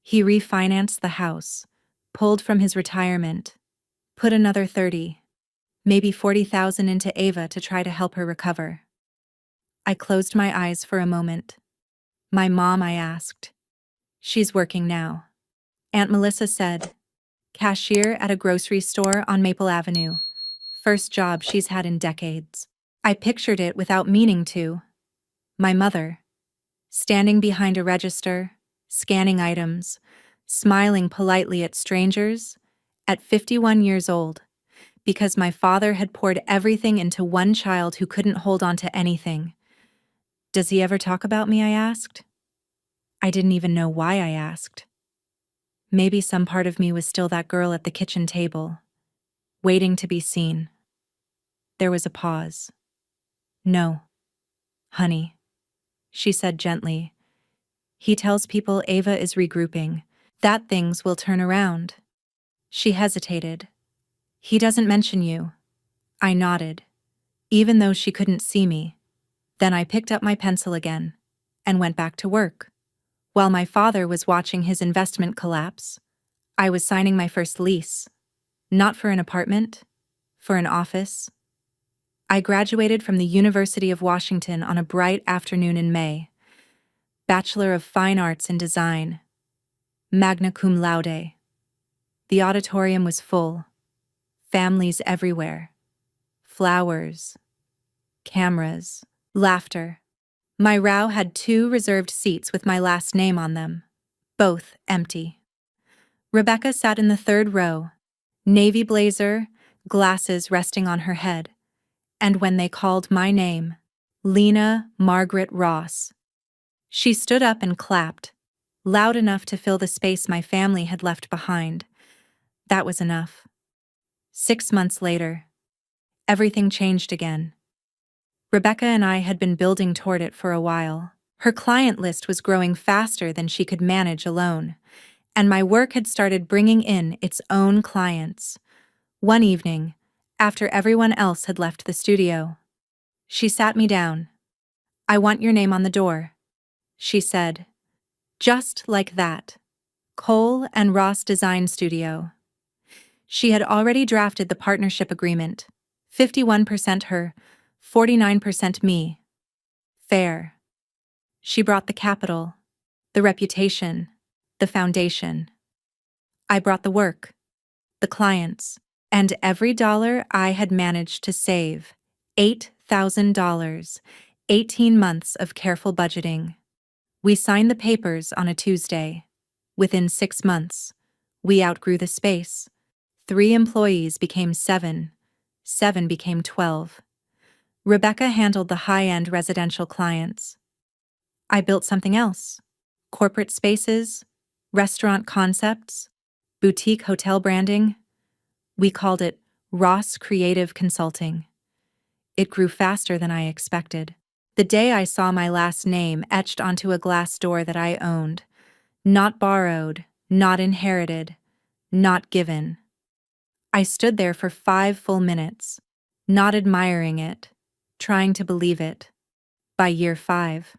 He refinanced the house, pulled from his retirement, put another 30, maybe 40,000 into Ava to try to help her recover. I closed my eyes for a moment. My mom, I asked. She's working now. Aunt Melissa said, cashier at a grocery store on Maple Avenue. First job she's had in decades. I pictured it without meaning to. My mother, standing behind a register, scanning items, smiling politely at strangers, at 51 years old, because my father had poured everything into one child who couldn't hold on to anything. Does he ever talk about me? I asked. I didn't even know why I asked. Maybe some part of me was still that girl at the kitchen table, waiting to be seen. There was a pause. No, honey, she said gently. He tells people Ava is regrouping, that things will turn around. She hesitated. He doesn't mention you. I nodded, even though she couldn't see me. Then I picked up my pencil again and went back to work. While my father was watching his investment collapse, I was signing my first lease. Not for an apartment, for an office. I graduated from the University of Washington on a bright afternoon in May. Bachelor of Fine Arts in Design. Magna cum laude. The auditorium was full. Families everywhere. Flowers. Cameras. Laughter. My row had 2 reserved seats with my last name on them. Both empty. Rebecca sat in the 3rd row. Navy blazer, glasses resting on her head. And when they called my name, Lena Margaret Ross, she stood up and clapped, loud enough to fill the space my family had left behind. That was enough. 6 months later, everything changed again. Rebecca and I had been building toward it for a while. Her client list was growing faster than she could manage alone, and my work had started bringing in its own clients. One evening, after everyone else had left the studio, she sat me down. I want your name on the door, she said. Just like that. Cole and Ross Design Studio. She had already drafted the partnership agreement. 51% her, 49% me. Fair. She brought the capital, the reputation, the foundation. I brought the work, the clients, and every dollar I had managed to save. $8,000, 18 months of careful budgeting. We signed the papers on a Tuesday. Within 6 months, we outgrew the space. 3 employees became 7. 7 became 12. Rebecca handled the high-end residential clients. I built something else. Corporate spaces, restaurant concepts, boutique hotel branding. We called it Ross Creative Consulting. It grew faster than I expected. The day I saw my last name etched onto a glass door that I owned, Not borrowed, not inherited, not given. I stood there for 5 full minutes, not admiring it, trying to believe it. By year 5,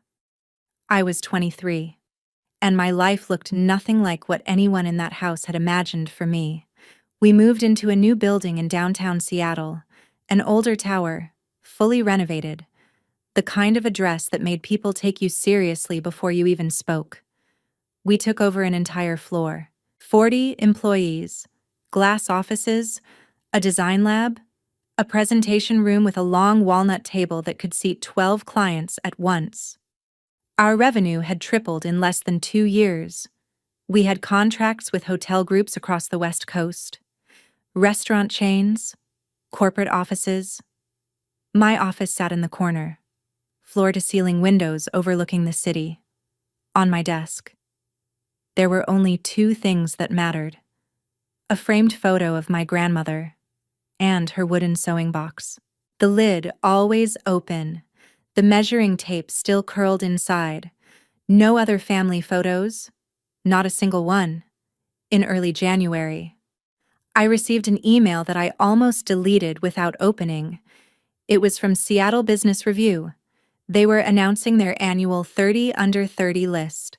I was 23, and my life looked nothing like what anyone in that house had imagined for me. We moved into a new building in downtown Seattle, an older tower, fully renovated, the kind of address that made people take you seriously before you even spoke. We took over an entire floor, 40 employees, glass offices, a design lab, a presentation room with a long walnut table that could seat 12 clients at once. Our revenue had tripled in less than 2 years. We had contracts with hotel groups across the West Coast, restaurant chains, corporate offices. My office sat in the corner, floor-to-ceiling windows overlooking the city. On my desk, there were only 2 things that mattered: a framed photo of my grandmother and her wooden sewing box. The lid always open, the measuring tape still curled inside. No other family photos, not a single one. In early January, I received an email that I almost deleted without opening. It was from Seattle Business Review. They were announcing their annual 30 Under 30 list,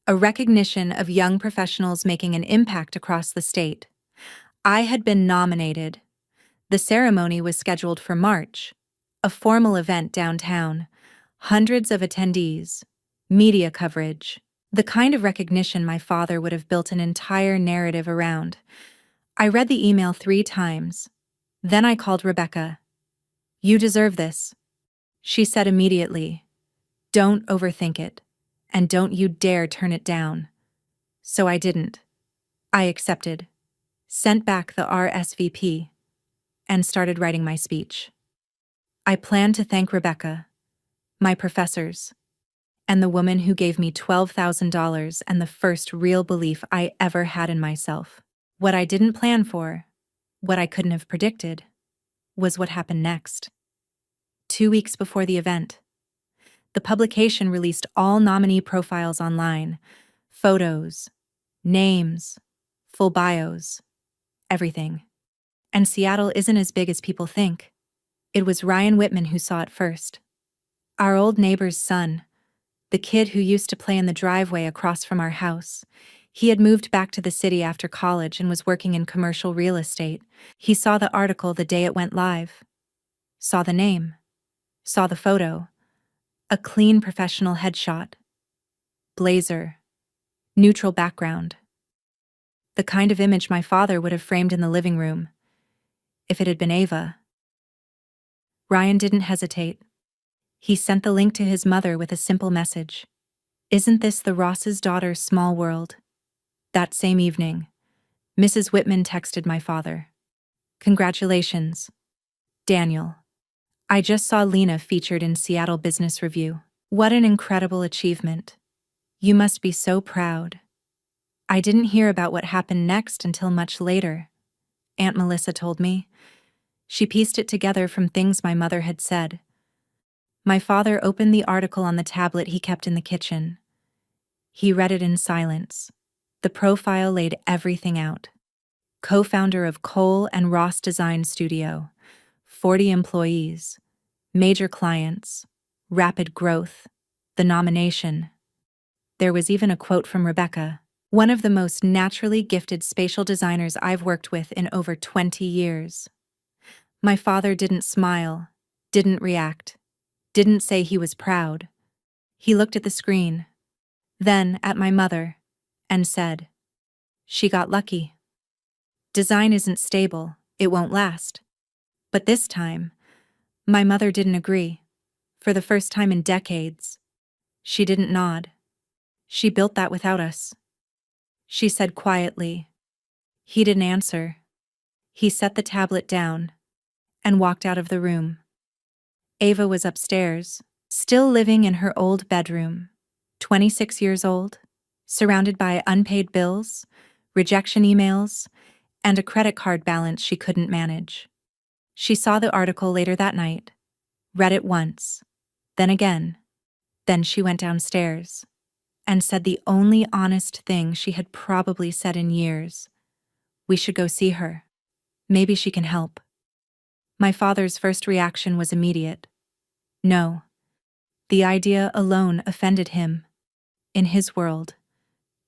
a recognition of young professionals making an impact across the state. I had been nominated. The ceremony was scheduled for March, a formal event downtown, hundreds of attendees, media coverage, the kind of recognition my father would have built an entire narrative around. I read the email 3 times. Then I called Rebecca. "You deserve this," she said immediately. "Don't overthink it, and don't you dare turn it down." So I didn't. I accepted, sent back the RSVP, and started writing my speech. I planned to thank Rebecca, my professors, and the woman who gave me $12,000 and the first real belief I ever had in myself. What I didn't plan for, what I couldn't have predicted, was what happened next. 2 weeks before the event, the publication released all nominee profiles online: photos, names, full bios, everything. And Seattle isn't as big as people think. It was Ryan Whitman who saw it first. Our old neighbor's son, the kid who used to play in the driveway across from our house. He had moved back to the city after college and was working in commercial real estate. He saw the article the day it went live, saw the name, saw the photo, a clean professional headshot, blazer, neutral background, the kind of image my father would have framed in the living room if it had been Ava. Ryan didn't hesitate. He sent the link to his mother with a simple message: "Isn't this the Ross's daughter's small world?" That same evening, Mrs. Whitman texted my father. "Congratulations, Daniel. I just saw Lena featured in Seattle Business Review. What an incredible achievement. You must be so proud." I didn't hear about what happened next until much later. Aunt Melissa told me. She pieced it together from things my mother had said. My father opened the article on the tablet he kept in the kitchen. He read it in silence. The profile laid everything out. Co-founder of Cole and Ross Design Studio, 40 employees, major clients, rapid growth, the nomination. There was even a quote from Rebecca, one of the most naturally gifted spatial designers I've worked with in over 20 years. My father didn't smile, didn't react, didn't say he was proud. He looked at the screen, then at my mother, and said, "She got lucky. Design isn't stable, it won't last." But this time, my mother didn't agree. For the first time in decades, she didn't nod. She built that without us. She said quietly. He didn't answer. He set the tablet down and walked out of the room. Ava was upstairs, still living in her old bedroom, 26 years old, surrounded by unpaid bills, rejection emails, and a credit card balance she couldn't manage. She saw the article later that night, read it once, then again. Then she went downstairs and said the only honest thing she had probably said in years. We should go see her. Maybe she can help. My father's first reaction was immediate. No. The idea alone offended him. In his world,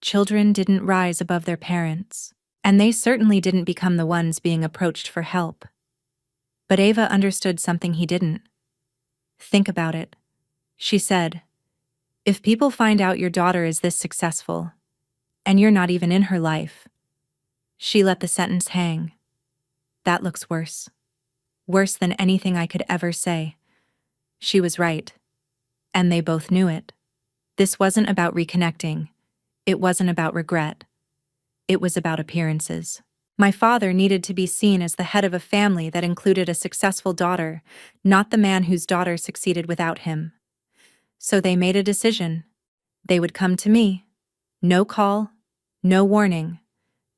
children didn't rise above their parents, and they certainly didn't become the ones being approached for help. But Ava understood something he didn't. Think about it, she said. If people find out your daughter is this successful, and you're not even in her life. She let the sentence hang. That looks worse. Worse than anything I could ever say. She was right. And they both knew it. This wasn't about reconnecting. It wasn't about regret. It was about appearances. My father needed to be seen as the head of a family that included a successful daughter, not the man whose daughter succeeded without him. So they made a decision. They would come to me. No call, no warning.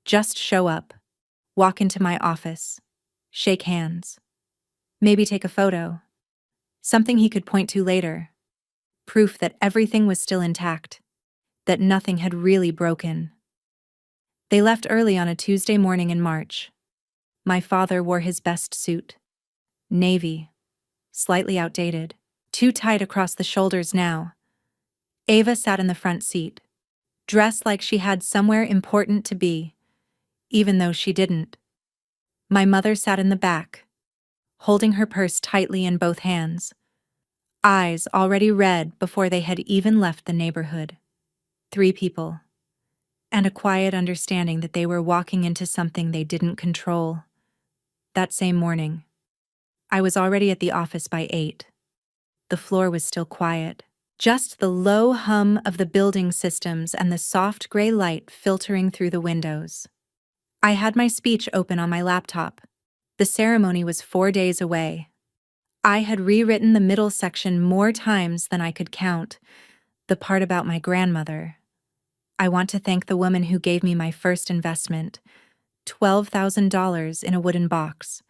Just show up. Walk into my office. Shake hands. Maybe take a photo. Something he could point to later. Proof that everything was still intact. That nothing had really broken. They left early on a Tuesday morning in March. My father wore his best suit. Navy. Slightly outdated. Too tight across the shoulders now. Ava sat in the front seat. Dressed like she had somewhere important to be. Even though she didn't. My mother sat in the back. Holding her purse tightly in both hands. Eyes already red before they had even left the neighborhood. 3 people. And a quiet understanding that they were walking into something they didn't control. That same morning, I was already at the office by 8. The floor was still quiet. Just the low hum of the building systems and the soft gray light filtering through the windows. I had my speech open on my laptop. The ceremony was 4 days away. I had rewritten the middle section more times than I could count, the part about my grandmother. I want to thank the woman who gave me my first investment, $12,000 in a wooden box,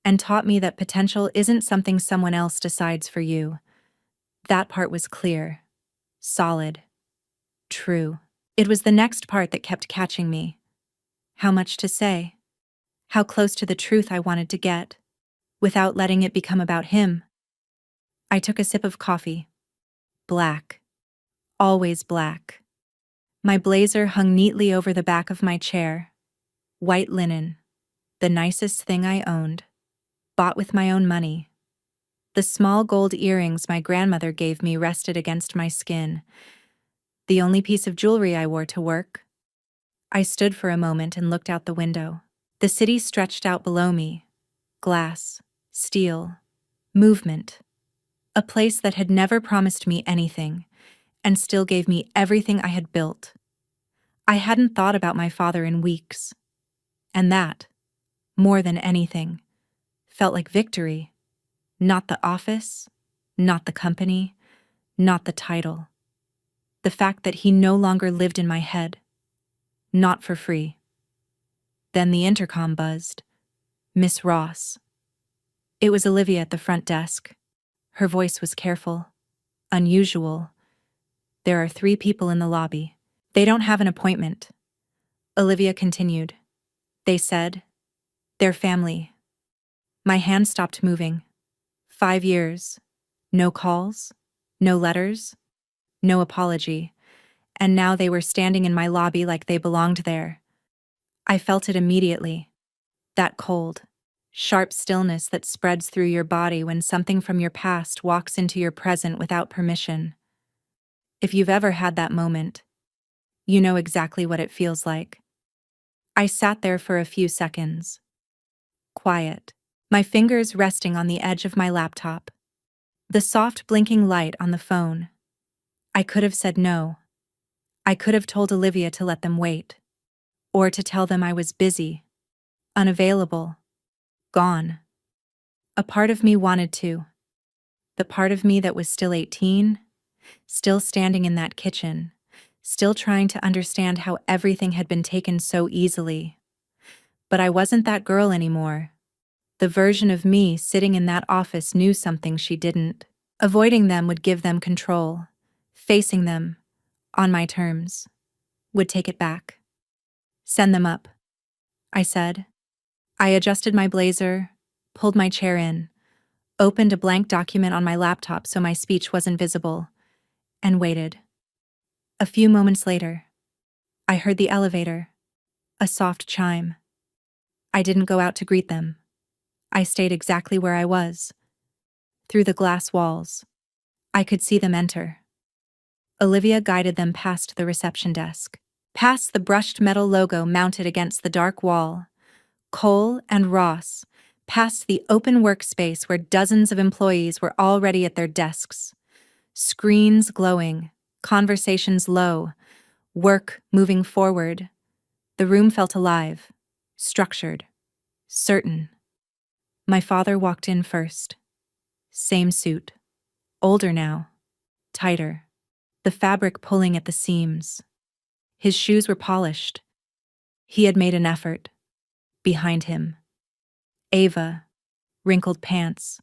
and taught me that potential isn't something someone else decides for you. That part was clear, solid, true. It was the next part that kept catching me. How much to say? How close to the truth I wanted to get, without letting it become about him. I took a sip of coffee. Black. Always black. My blazer hung neatly over the back of my chair. White linen. The nicest thing I owned. Bought with my own money. The small gold earrings my grandmother gave me rested against my skin. The only piece of jewelry I wore to work. I stood for a moment and looked out the window. The city stretched out below me. Glass, steel, movement. A place that had never promised me anything, and still gave me everything I had built. I hadn't thought about my father in weeks. And that, more than anything, felt like victory. Not the office, not the company, not the title. The fact that he no longer lived in my head. Not for free. Then the intercom buzzed. Miss Ross. It was Olivia at the front desk. Her voice was careful. Unusual. There are 3 people in the lobby. They don't have an appointment. Olivia continued. They said, their family. My hand stopped moving. 5 years. No calls. No letters. No apology. And now they were standing in my lobby like they belonged there. I felt it immediately. That cold, sharp stillness that spreads through your body when something from your past walks into your present without permission. If you've ever had that moment, you know exactly what it feels like. I sat there for a few seconds. Quiet, my fingers resting on the edge of my laptop. The soft blinking light on the phone. I could have said no. I could have told Olivia to let them wait. Or to tell them I was busy, unavailable, gone. A part of me wanted to. The part of me that was still 18, still standing in that kitchen, still trying to understand how everything had been taken so easily. But I wasn't that girl anymore. The version of me sitting in that office knew something she didn't. Avoiding them would give them control. Facing them, On my terms. Would take it back. Send them up, I said. I adjusted my blazer, pulled my chair in, opened a blank document on my laptop so my speech wasn't visible, and waited. A few moments later, I heard the elevator, a soft chime. I didn't go out to greet them. I stayed exactly where I was. Through the glass walls, I could see them enter. Olivia guided them past the reception desk, past the brushed metal logo mounted against the dark wall, Cole and Ross, past the open workspace where dozens of employees were already at their desks. Screens glowing, conversations low, work moving forward. The room felt alive, structured, certain. My father walked in first. Same suit. Older now. Tighter. The fabric pulling at the seams. His shoes were polished. He had made an effort. Behind him, Ava, wrinkled pants,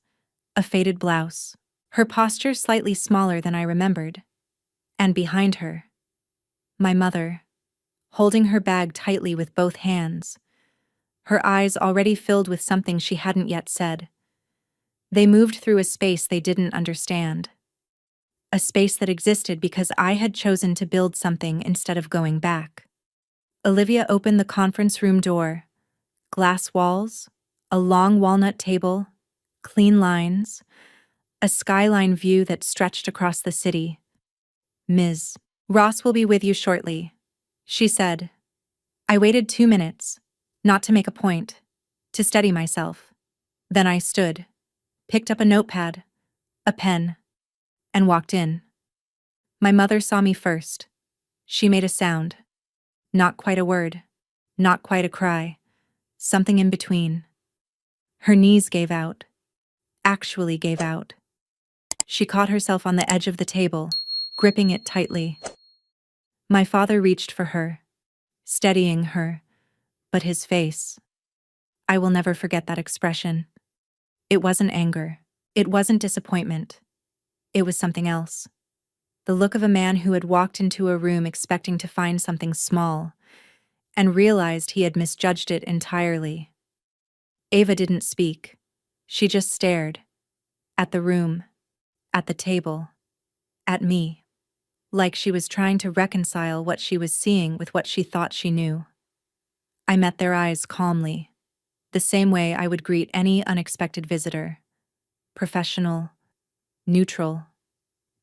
a faded blouse, her posture slightly smaller than I remembered. And behind her, my mother, holding her bag tightly with both hands, her eyes already filled with something she hadn't yet said. They moved through a space they didn't understand. A space that existed because I had chosen to build something instead of going back. Olivia opened the conference room door. Glass walls, a long walnut table, clean lines, a skyline view that stretched across the city. Ms. Ross will be with you shortly, she said. I waited 2 minutes, not to make a point, to steady myself. Then I stood, picked up a notepad, a pen, and walked in. My mother saw me first. She made a sound. Not quite a word, not quite a cry. Something in between. Her knees gave out. Actually gave out. She caught herself on the edge of the table, gripping it tightly. My father reached for her, steadying her, but his face. I will never forget that expression. It wasn't anger. It wasn't disappointment. It was something else. The look of a man who had walked into a room expecting to find something small, and realized he had misjudged it entirely. Ava didn't speak. She just stared. At the room. At the table. At me. Like she was trying to reconcile what she was seeing with what she thought she knew. I met their eyes calmly, the same way I would greet any unexpected visitor. Professional, neutral,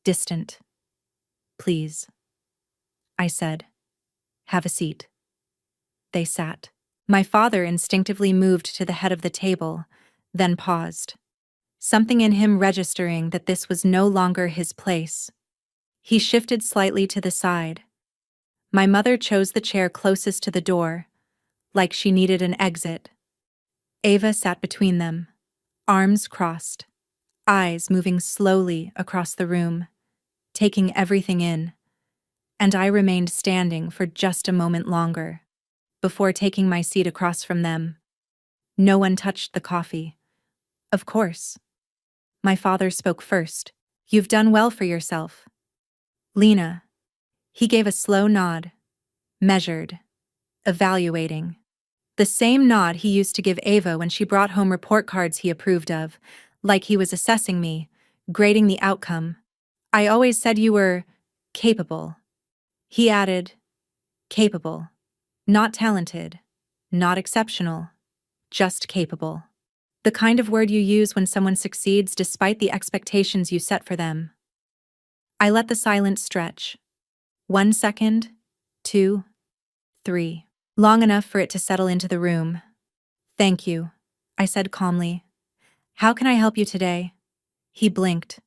distant. Please. I said. Have a seat. They sat. My father instinctively moved to the head of the table, then paused. Something in him registering that this was no longer his place. He shifted slightly to the side. My mother chose the chair closest to the door, like she needed an exit. Ava sat between them, arms crossed, eyes moving slowly across the room, taking everything in, and I remained standing for just a moment longer, before taking my seat across from them. No one touched the coffee. Of course. My father spoke first. You've done well for yourself. Lena. He gave a slow nod, measured, evaluating. The same nod he used to give Ava when she brought home report cards he approved of, like he was assessing me, grading the outcome. I always said you were capable. He added, capable. Not talented, not exceptional, just capable. The kind of word you use when someone succeeds despite the expectations you set for them. I let the silence stretch. 1 second, 2, 3. Long enough for it to settle into the room. Thank you, I said calmly. How can I help you today? He blinked.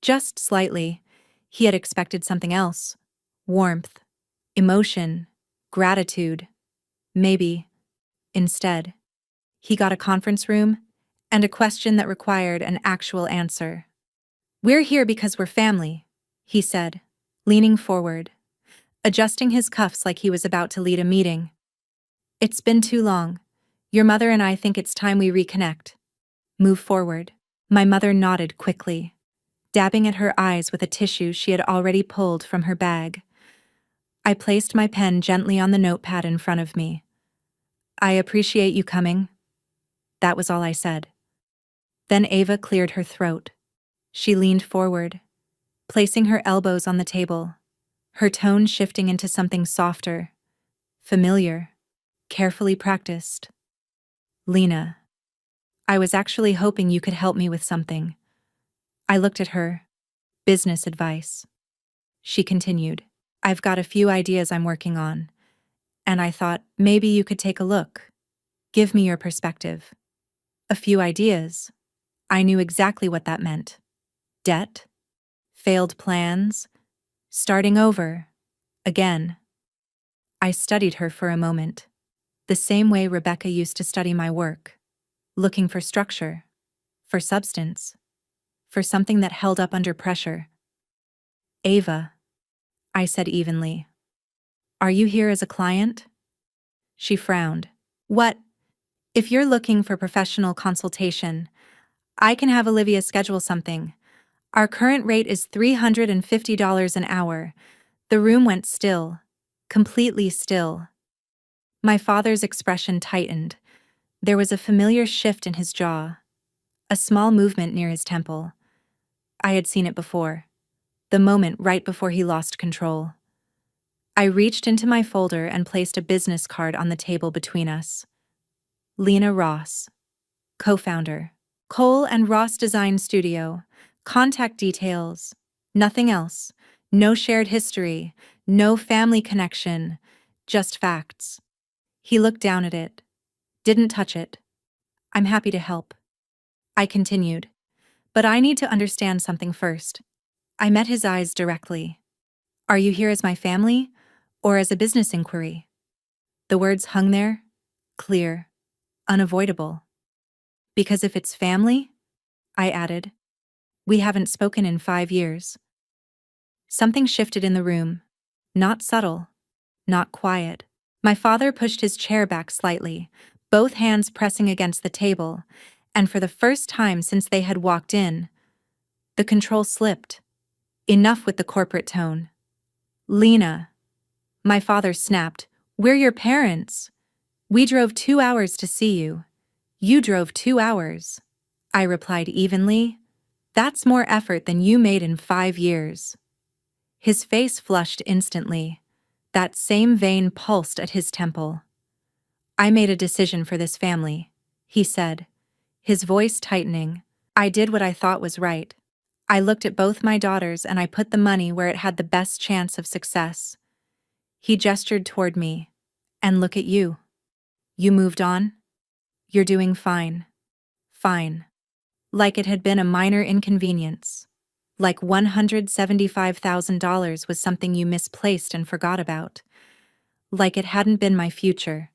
Just slightly. He had expected something else. Warmth, emotion, gratitude. Maybe. Instead, he got a conference room and a question that required an actual answer. We're here because we're family, he said, leaning forward, adjusting his cuffs like he was about to lead a meeting. It's been too long. Your mother and I think it's time we reconnect. Move forward. My mother nodded quickly, dabbing at her eyes with a tissue she had already pulled from her bag. I placed my pen gently on the notepad in front of me. I appreciate you coming. That was all I said. Then Ava cleared her throat. She leaned forward, placing her elbows on the table, her tone shifting into something softer, familiar, carefully practiced. Lena, I was actually hoping you could help me with something. I looked at her. Business advice. She continued. I've got a few ideas I'm working on, and I thought maybe you could take a look. Give me your perspective. A few ideas. I knew exactly what that meant. Debt, failed plans, starting over, again. I studied her for a moment, the same way Rebecca used to study my work, looking for structure, for substance, for something that held up under pressure. Ava, I said evenly. Are you here as a client? She frowned. What? If you're looking for professional consultation, I can have Olivia schedule something. Our current rate is $350 an hour. The room went still, completely still. My father's expression tightened. There was a familiar shift in his jaw, a small movement near his temple. I had seen it before, the moment right before he lost control. I reached into my folder and placed a business card on the table between us. Lena Ross, co-founder. Cole and Ross Design Studio. Contact details. Nothing else. No shared history. No family connection. Just facts. He looked down at it. Didn't touch it. I'm happy to help. I continued. But I need to understand something first. I met his eyes directly. Are you here as my family, or as a business inquiry? The words hung there, clear, unavoidable. Because if it's family, I added, we haven't spoken in 5 years. Something shifted in the room. Not subtle, not quiet. My father pushed his chair back slightly, both hands pressing against the table, and for the first time since they had walked in, the control slipped. Enough with the corporate tone. Lena, my father snapped, we're your parents. We drove 2 hours to see you. You drove 2 hours. I replied evenly, that's more effort than you made in 5 years. His face flushed instantly. That same vein pulsed at his temple. I made a decision for this family, he said, his voice tightening. I did what I thought was right. I looked at both my daughters and I put the money where it had the best chance of success. He gestured toward me. And look at you. You moved on? You're doing fine. Fine. Like it had been a minor inconvenience. Like $175,000 was something you misplaced and forgot about. Like it hadn't been my future.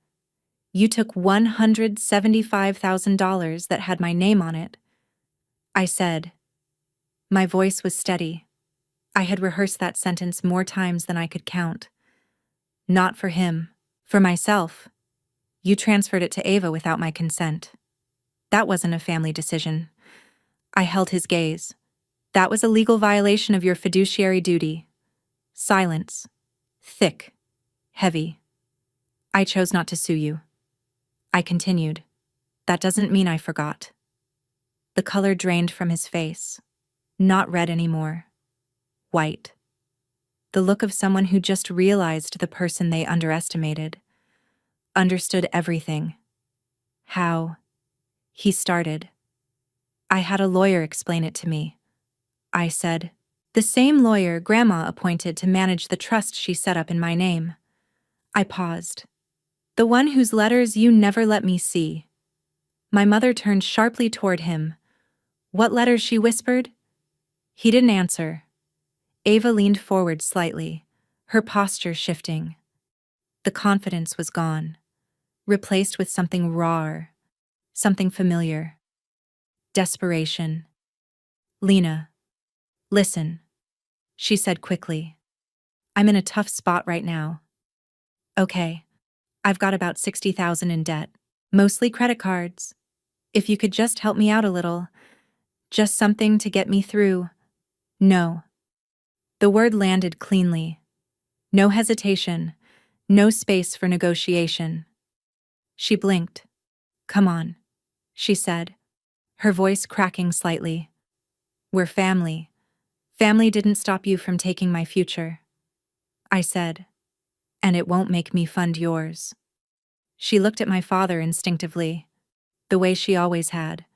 You took $175,000 that had my name on it. I said. My voice was steady. I had rehearsed that sentence more times than I could count. Not for him. For myself. You transferred it to Ava without my consent. That wasn't a family decision. I held his gaze. That was a legal violation of your fiduciary duty. Silence. Thick. Heavy. I chose not to sue you. I continued. That doesn't mean I forgot. The color drained from his face. Not red anymore. White. The look of someone who just realized the person they underestimated. Understood everything. How? He started. I had a lawyer explain it to me. I said. The same lawyer Grandma appointed to manage the trust she set up in my name. I paused. The one whose letters you never let me see. My mother turned sharply toward him. What letters, she whispered? He didn't answer. Ava leaned forward slightly, her posture shifting. The confidence was gone, replaced with something rawer, something familiar. Desperation. Lena, listen, she said quickly. I'm in a tough spot right now. Okay, I've got about $60,000 in debt, mostly credit cards. If you could just help me out a little, just something to get me through. No. The word landed cleanly. No hesitation, no space for negotiation. She blinked. "Come on," she said, her voice cracking slightly. "We're family. Family didn't stop you from taking my future." I said, "And it won't make me fund yours." She looked at my father instinctively, the way she always had,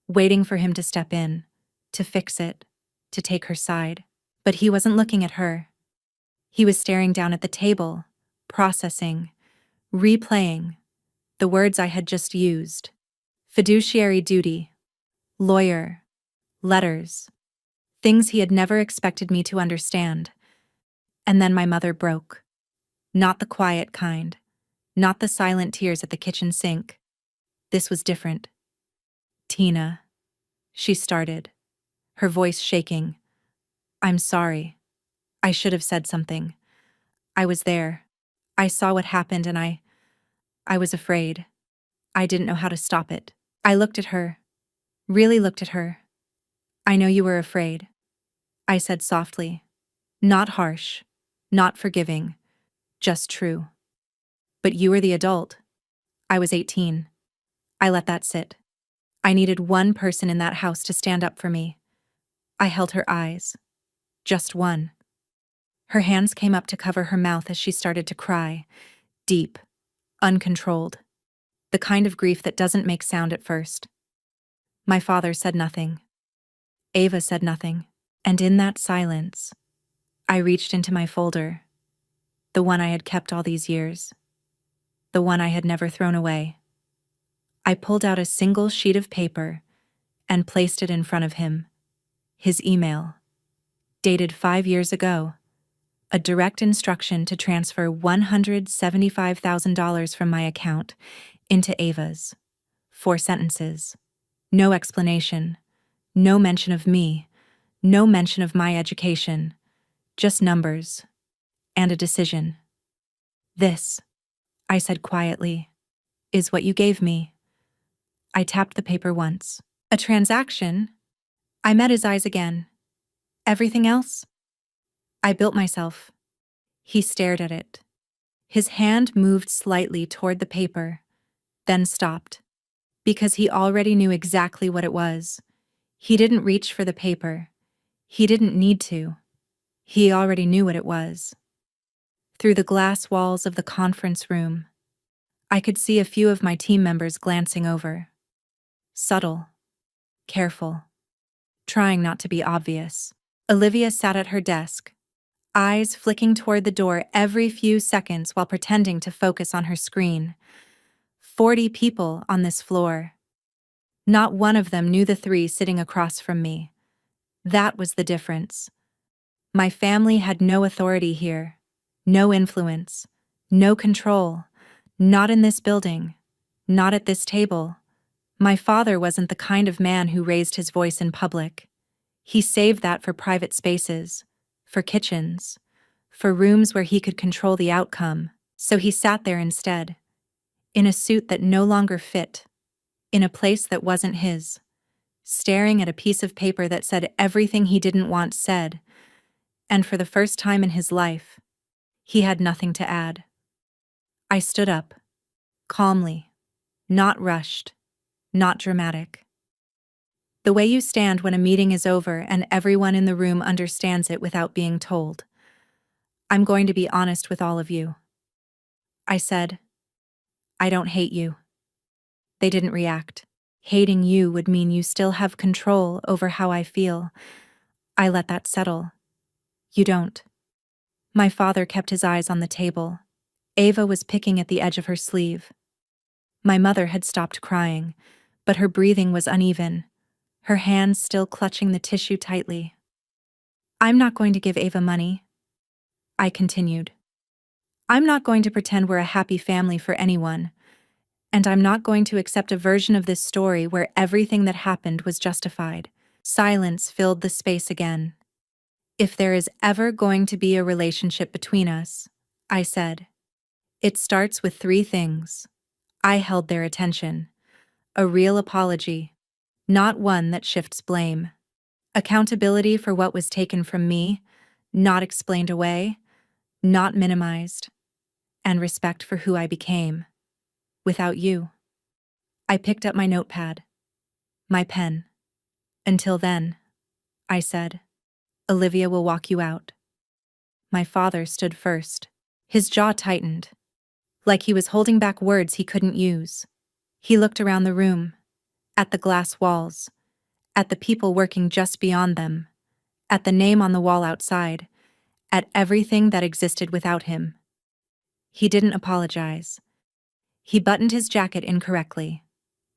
waiting for him to step in, to fix it, to take her side. But he wasn't looking at her. He was staring down at the table, processing, replaying the words I had just used. Fiduciary duty, lawyer, letters, things he had never expected me to understand. And then my mother broke. Not the quiet kind, not the silent tears at the kitchen sink. This was different. "Tina," she started, her voice shaking. "I'm sorry. I should have said something. I was there. I saw what happened and I was afraid. I didn't know how to stop it." I looked at her, really looked at her. "I know you were afraid," I said softly. Not harsh, not forgiving, just true. "But you were the adult. I was 18. I let that sit. I needed one person in that house to stand up for me." I held her eyes. Just one. Her hands came up to cover her mouth as she started to cry, deep, uncontrolled. The kind of grief that doesn't make sound at first. My father said nothing. Ava said nothing. And in that silence, I reached into my folder, the one I had kept all these years, the one I had never thrown away. I pulled out a single sheet of paper and placed it in front of him. His email, dated 5 years ago, a direct instruction to transfer $175,000 from my account into Ava's. 4 sentences. No explanation. No mention of me. No mention of my education. Just numbers. And a decision. "This," I said quietly, "is what you gave me." I tapped the paper once. "A transaction?" I met his eyes again. "Everything else?" I built myself. He stared at it. His hand moved slightly toward the paper, then stopped. Because he already knew exactly what it was. He didn't reach for the paper. He didn't need to. He already knew what it was. Through the glass walls of the conference room, I could see a few of my team members glancing over. Subtle, careful, trying not to be obvious. Olivia sat at her desk, eyes flicking toward the door every few seconds while pretending to focus on her screen. 40 people on this floor. Not one of them knew the 3 sitting across from me. That was the difference. My family had no authority here, no influence, no control, not in this building, not at this table. My father wasn't the kind of man who raised his voice in public. He saved that for private spaces, for kitchens, for rooms where he could control the outcome. So he sat there instead, in a suit that no longer fit, in a place that wasn't his, staring at a piece of paper that said everything he didn't want said, and for the first time in his life, he had nothing to add. I stood up, calmly, not rushed, not dramatic. The way you stand when a meeting is over and everyone in the room understands it without being told. "I'm going to be honest with all of you," I said. "I don't hate you." They didn't react. Hating you would mean you still have control over how I feel. I let that settle. You don't. My father kept his eyes on the table. Ava was picking at the edge of her sleeve. My mother had stopped crying, but her breathing was uneven, her hands still clutching the tissue tightly. "I'm not going to give Ava money," I continued. "I'm not going to pretend we're a happy family for anyone, and I'm not going to accept a version of this story where everything that happened was justified." Silence filled the space again. "If there is ever going to be a relationship between us," I said, "it starts with 3 things." I held their attention. A real apology, not one that shifts blame. Accountability for what was taken from me, not explained away. not minimized, and respect for who I became. Without you. I picked up my notepad, my pen. Until then, I said, Olivia will walk you out. My father stood first. His jaw tightened, like he was holding back words he couldn't use. He looked around the room, at the glass walls, at the people working just beyond them, at the name on the wall outside, at everything that existed without him. He didn't apologize. He buttoned his jacket incorrectly,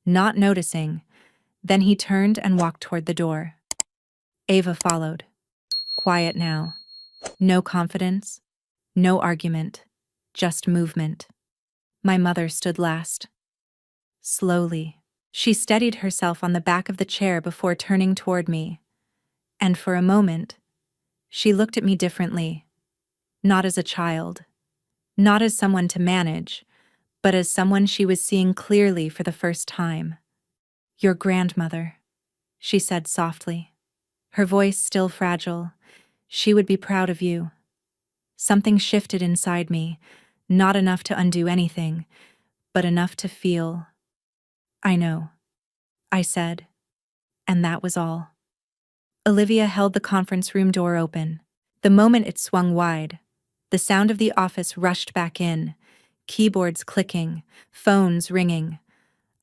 not noticing. Then he turned and walked toward the door. Ava followed. Quiet now. No confidence, no argument, just movement. My mother stood last. Slowly, she steadied herself on the back of the chair before turning toward me. And for a moment, she looked at me differently. Not as a child, not as someone to manage, but as someone she was seeing clearly for the first time. Your grandmother, she said softly. Her voice still fragile. She would be proud of you. Something shifted inside me, not enough to undo anything, but enough to feel. I know, I said, and that was all. Olivia held the conference room door open. The moment it swung wide, the sound of the office rushed back in, keyboards clicking, phones ringing,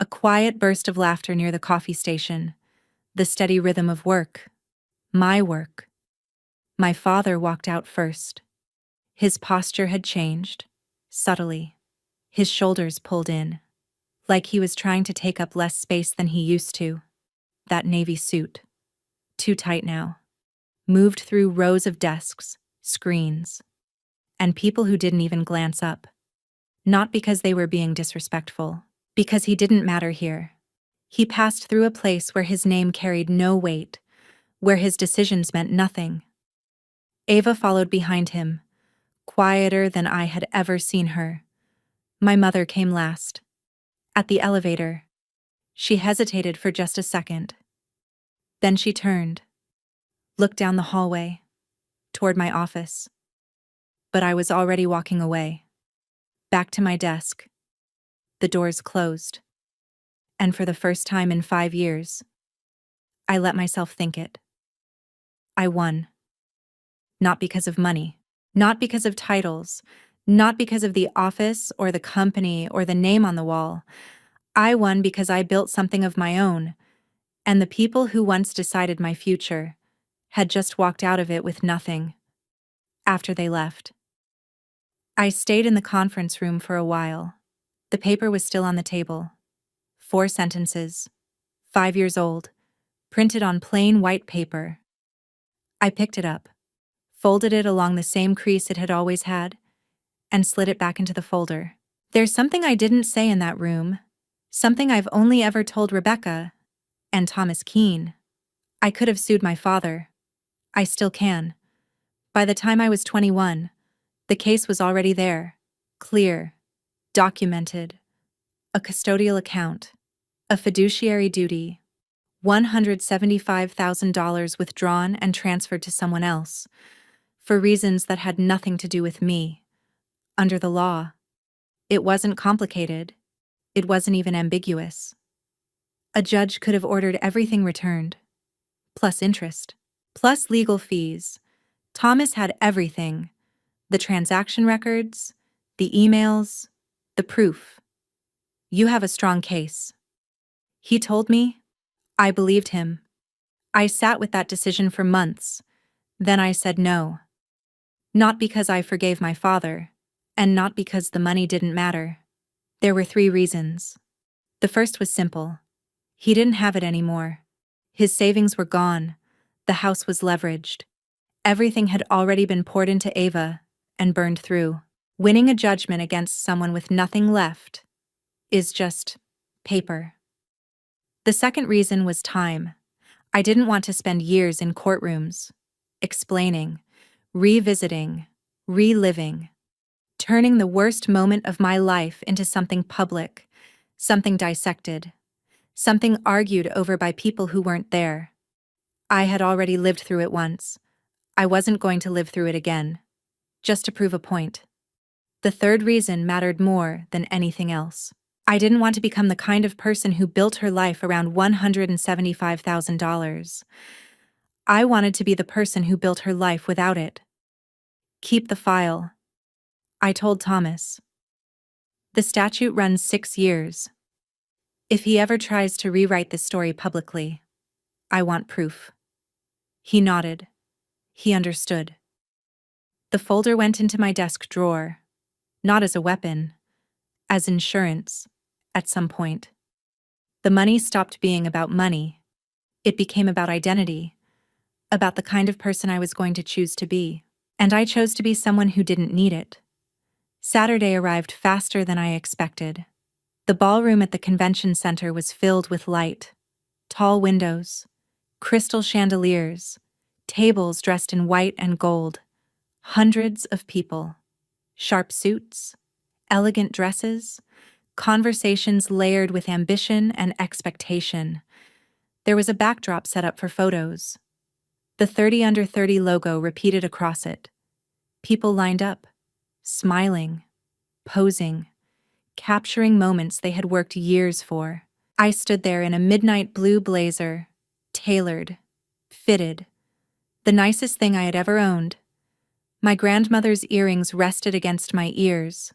a quiet burst of laughter near the coffee station, the steady rhythm of work. My work. My father walked out first. His posture had changed, subtly. His shoulders pulled in, like he was trying to take up less space than he used to. That navy suit, too tight now, moved through rows of desks, screens, and people who didn't even glance up. Not because they were being disrespectful, because he didn't matter here. He passed through a place where his name carried no weight, where his decisions meant nothing. Ava followed behind him, quieter than I had ever seen her. My mother came last. At the elevator, she hesitated for just a second. Then she turned, looked down the hallway, toward my office. But I was already walking away, back to my desk. The doors closed. And for the first time in 5 years, I let myself think it. I won. Not because of money, not because of titles, not because of the office or the company or the name on the wall. I won because I built something of my own, and the people who once decided my future had just walked out of it with nothing. After they left, I stayed in the conference room for a while. The paper was still on the table. 4 sentences, 5 years old, printed on plain white paper. I picked it up, folded it along the same crease it had always had, and slid it back into the folder. There's something I didn't say in that room, something I've only ever told Rebecca and Thomas Keene. I could have sued my father. I still can. By the time I was 21, the case was already there, clear, documented, a custodial account, a fiduciary duty, $175,000 withdrawn and transferred to someone else, for reasons that had nothing to do with me. Under the law, it wasn't complicated. It wasn't even ambiguous. A judge could have ordered everything returned, plus interest, plus legal fees. Thomas had everything: the transaction records, the emails, the proof. You have a strong case. He told me. I believed him. I sat with that decision for months. Then I said no. Not because I forgave my father, and not because the money didn't matter. There were 3 reasons. The first was simple. He didn't have it anymore. His savings were gone. The house was leveraged. Everything had already been poured into Ava and burned through. Winning a judgment against someone with nothing left is just paper. The second reason was time. I didn't want to spend years in courtrooms, explaining, revisiting, reliving, turning the worst moment of my life into something public, something dissected, something argued over by people who weren't there. I had already lived through it once. I wasn't going to live through it again. just to prove a point. The third reason mattered more than anything else. I didn't want to become the kind of person who built her life around $175,000. I wanted to be the person who built her life without it. Keep the file, I told Thomas. The statute runs 6 years. If he ever tries to rewrite this story publicly, I want proof. He nodded. He understood. The folder went into my desk drawer, not as a weapon, as insurance, at some point. The money stopped being about money. It became about identity, about the kind of person I was going to choose to be. And I chose to be someone who didn't need it. Saturday arrived faster than I expected. The ballroom at the convention center was filled with light, tall windows, crystal chandeliers, tables dressed in white and gold, hundreds of people, sharp suits, elegant dresses, conversations layered with ambition and expectation. There was a backdrop set up for photos. The 30 under 30 logo repeated across it. People lined up, smiling, posing, capturing moments they had worked years for. I stood there in a midnight blue blazer, tailored, fitted, the nicest thing I had ever owned. My grandmother's earrings rested against my ears,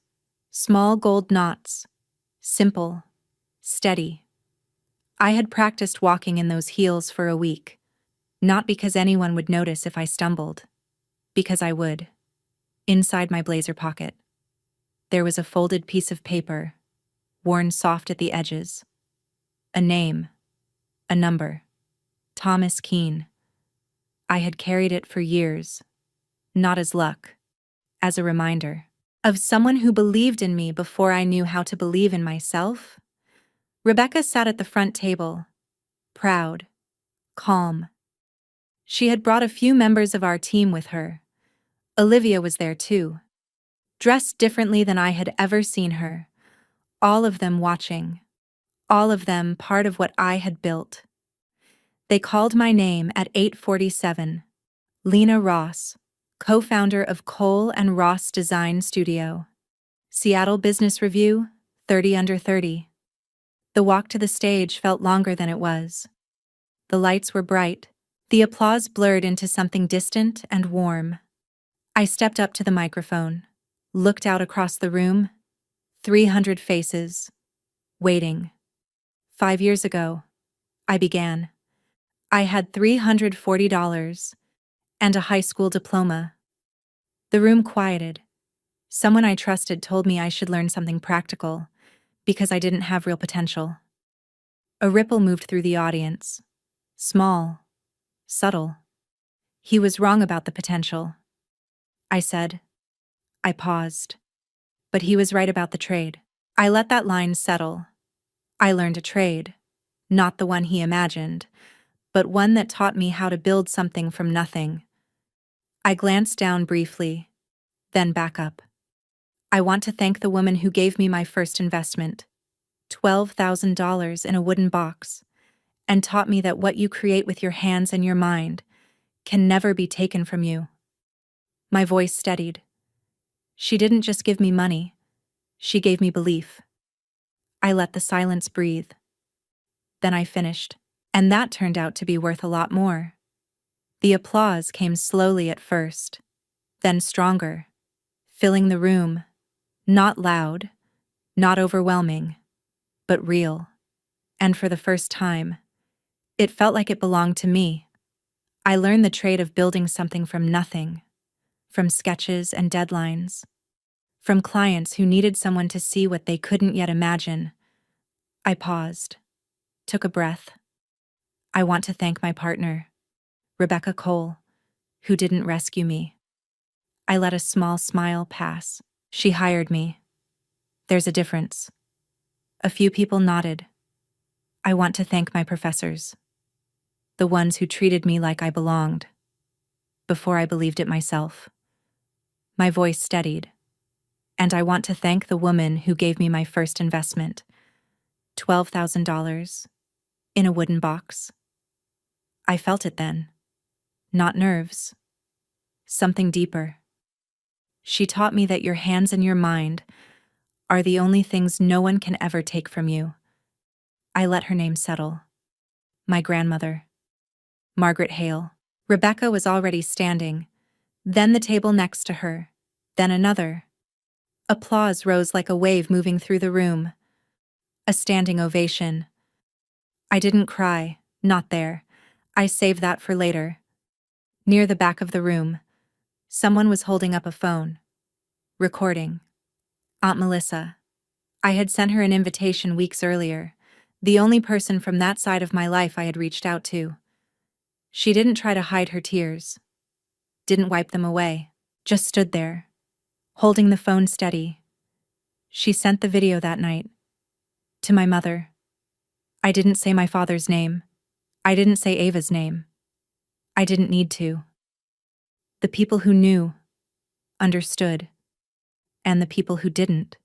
small gold knots, simple, steady. I had practiced walking in those heels for a week, not because anyone would notice if I stumbled, because I would. Inside my blazer pocket, there was a folded piece of paper, worn soft at the edges. A name, a number, Thomas Keene. I had carried it for years, not as luck, as a reminder of someone who believed in me before I knew how to believe in myself. Rebecca sat at the front table, proud, calm. She had brought a few members of our team with her. Olivia was there too, dressed differently than I had ever seen her, all of them watching, all of them part of what I had built. They called my name at 8:47. Lena Ross, co-founder of Cole and Ross Design Studio. Seattle Business Review, 30 under 30. The walk to the stage felt longer than it was. The lights were bright. The applause blurred into something distant and warm. I stepped up to the microphone, looked out across the room. 300 faces, waiting. 5 years ago, I began. I had $340 and a high school diploma. The room quieted. Someone I trusted told me I should learn something practical, because I didn't have real potential. A ripple moved through the audience. Small, subtle. He was wrong about the potential, I said. I paused. But he was right about the trade. I let that line settle. I learned a trade, not the one he imagined, but one that taught me how to build something from nothing. I glanced down briefly, then back up. I want to thank the woman who gave me my first investment, $12,000 in a wooden box, and taught me that what you create with your hands and your mind can never be taken from you. My voice steadied. She didn't just give me money, she gave me belief. I let the silence breathe. Then I finished, and that turned out to be worth a lot more. The applause came slowly at first, then stronger, filling the room, not loud, not overwhelming, but real. And for the first time, it felt like it belonged to me. I learned the trade of building something from nothing, from sketches and deadlines, from clients who needed someone to see what they couldn't yet imagine. I paused, took a breath. I want to thank my partner, Rebecca Cole, who didn't rescue me. I let a small smile pass. She hired me. There's a difference. A few people nodded. I want to thank my professors, the ones who treated me like I belonged, before I believed it myself. My voice steadied. And I want to thank the woman who gave me my first investment, $12,000, in a wooden box. I felt it then. Not nerves. Something deeper. She taught me that your hands and your mind are the only things no one can ever take from you. I let her name settle. My grandmother. Margaret Hale. Rebecca was already standing, then the table next to her, then another. Applause rose like a wave moving through the room. A standing ovation. I didn't cry, not there. I saved that for later. Near the back of the room, someone was holding up a phone. Recording. Aunt Melissa. I had sent her an invitation weeks earlier, the only person from that side of my life I had reached out to. She didn't try to hide her tears. Didn't wipe them away. Just stood there, holding the phone steady. She sent the video that night. To my mother. I didn't say my father's name. I didn't say Ava's name. I didn't need to. The people who knew, understood, and the people who didn't.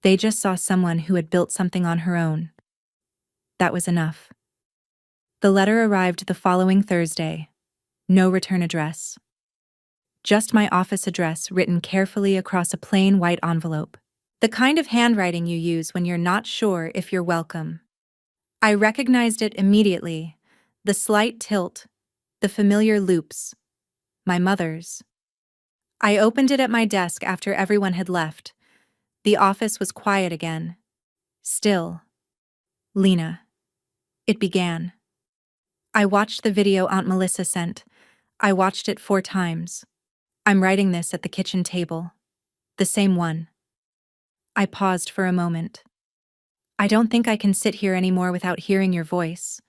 They just saw someone who had built something on her own. That was enough. The letter arrived the following Thursday. No return address. Just my office address written carefully across a plain white envelope. The kind of handwriting you use when you're not sure if you're welcome. I recognized it immediately. The slight tilt, the familiar loops. My mother's. I opened it at my desk after everyone had left. The office was quiet again. Still. Lena. It began. I watched the video Aunt Melissa sent. I watched it 4 times. I'm writing this at the kitchen table. The same one. I paused for a moment. I don't think I can sit here anymore without hearing your voice.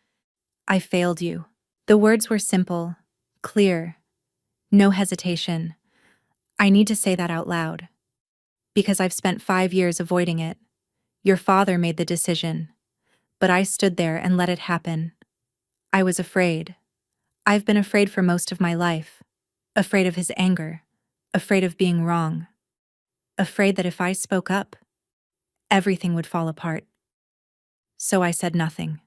I failed you. The words were simple, clear, no hesitation. I need to say that out loud. Because I've spent 5 years avoiding it. Your father made the decision. But I stood there and let it happen. I was afraid. I've been afraid for most of my life. Afraid of his anger. Afraid of being wrong. Afraid that if I spoke up, everything would fall apart. So I said nothing.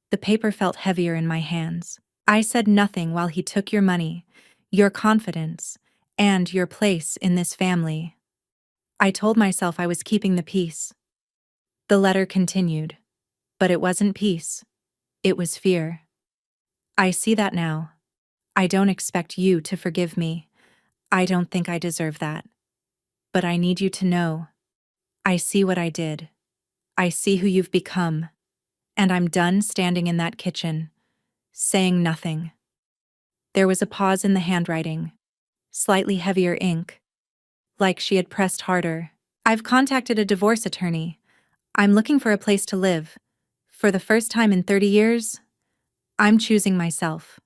The paper felt heavier in my hands. I said nothing while he took your money, your confidence, and your place in this family. I told myself I was keeping the peace. The letter continued. But it wasn't peace. It was fear. I see that now. I don't expect you to forgive me. I don't think I deserve that. But I need you to know. I see what I did. I see who you've become. And I'm done standing in that kitchen, saying nothing. There was a pause in the handwriting, slightly heavier ink, like she had pressed harder. I've contacted a divorce attorney. I'm looking for a place to live. For the first time in 30 years, I'm choosing myself.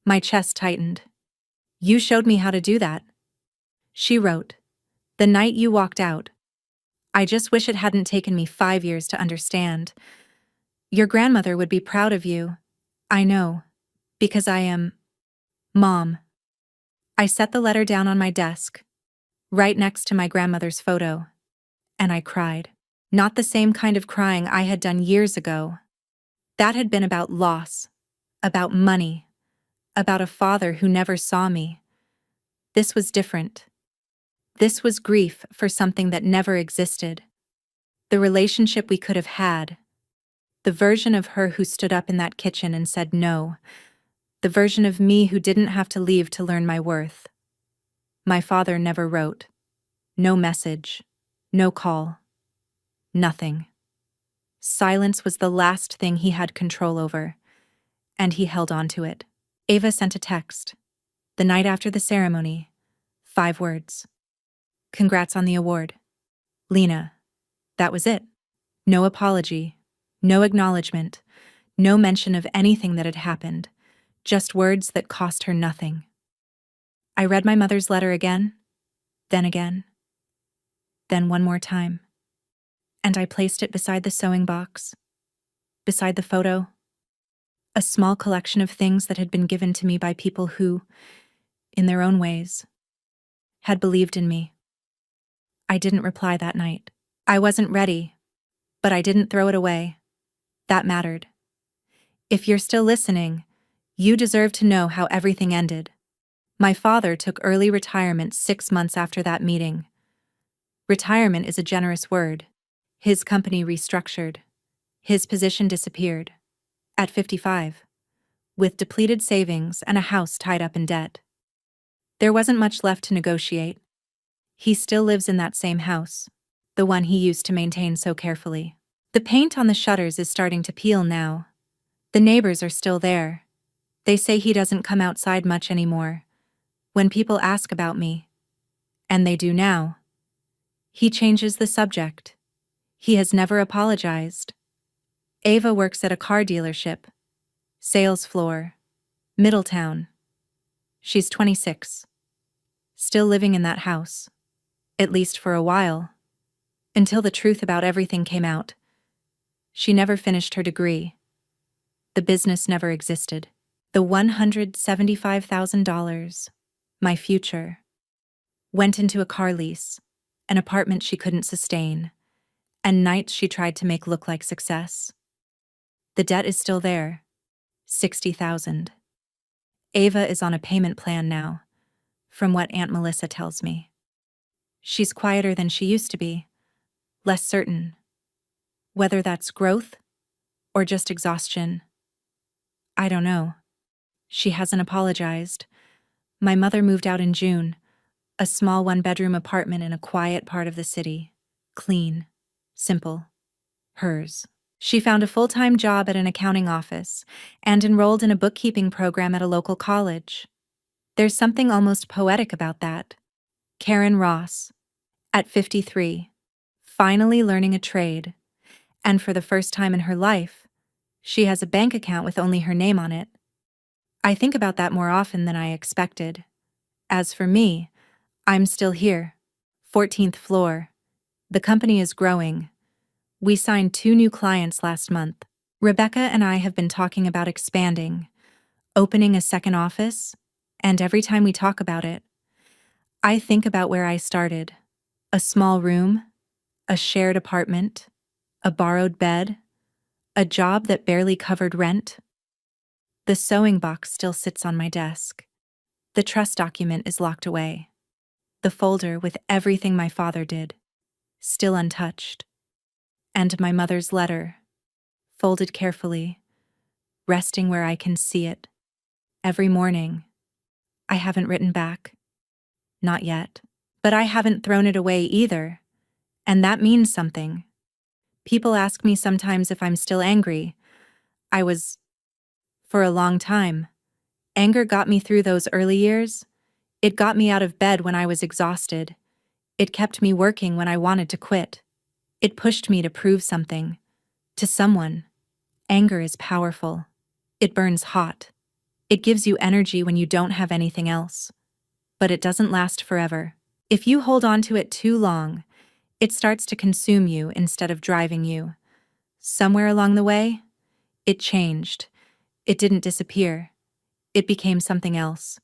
My chest tightened. You showed me how to do that. She wrote, the night you walked out. I just wish it hadn't taken me 5 years to understand. Your grandmother would be proud of you. I know. Because I am... Mom. I set the letter down on my desk, right next to my grandmother's photo. And I cried. Not the same kind of crying I had done years ago. That had been about loss, about money, about a father who never saw me. This was different. This was grief for something that never existed. The relationship we could have had. The version of her who stood up in that kitchen and said no. The version of me who didn't have to leave to learn my worth. My father never wrote. No message. No call. Nothing. Silence was the last thing he had control over, and he held on to it. Ava sent a text. The night after the ceremony. 5 words. Congrats on the award. Lena. That was it. No apology. No acknowledgement. No mention of anything that had happened. Just words that cost her nothing. I read my mother's letter again. Then one more time. And I placed it beside the sewing box. Beside the photo. A small collection of things that had been given to me by people who, in their own ways, had believed in me. I didn't reply that night. I wasn't ready, but I didn't throw it away. That mattered. If you're still listening, you deserve to know how everything ended. My father took early retirement 6 months after that meeting. Retirement is a generous word. His company restructured. His position disappeared. At 55. With depleted savings and a house tied up in debt. There wasn't much left to negotiate. He still lives in that same house, the one he used to maintain so carefully. The paint on the shutters is starting to peel now. The neighbors are still there. They say he doesn't come outside much anymore. When people ask about me, and they do now, he changes the subject. He has never apologized. Ava works at a car dealership. Sales floor. Middletown. She's 26. Still living in that house. At least for a while. Until the truth about everything came out. She never finished her degree. The business never existed. The $175,000, my future, went into a car lease, an apartment she couldn't sustain, and nights she tried to make look like success. The debt is still there, $60,000. Ava is on a payment plan now, from what Aunt Melissa tells me. She's quieter than she used to be, less certain. Whether that's growth or just exhaustion, I don't know. She hasn't apologized. My mother moved out in June, a small one-bedroom apartment in a quiet part of the city. Clean, simple, hers. She found a full-time job at an accounting office and enrolled in a bookkeeping program at a local college. There's something almost poetic about that. Karen Ross, at 53, finally learning a trade, and for the first time in her life, she has a bank account with only her name on it. I think about that more often than I expected. As for me, I'm still here. 14th floor. The company is growing. We signed 2 new clients last month. Rebecca and I have been talking about expanding, opening a second office, and every time we talk about it, I think about where I started. A small room, a shared apartment, a borrowed bed, a job that barely covered rent. The sewing box still sits on my desk. The trust document is locked away. The folder with everything my father did, still untouched. And my mother's letter, folded carefully, resting where I can see it. Every morning, I haven't written back. Not yet. But I haven't thrown it away either. And that means something. People ask me sometimes if I'm still angry. I was, for a long time. Anger got me through those early years. It got me out of bed when I was exhausted. It kept me working when I wanted to quit. It pushed me to prove something. To someone. Anger is powerful. It burns hot. It gives you energy when you don't have anything else. But it doesn't last forever. If you hold on to it too long, it starts to consume you instead of driving you. Somewhere along the way, it changed. It didn't disappear. It became something else.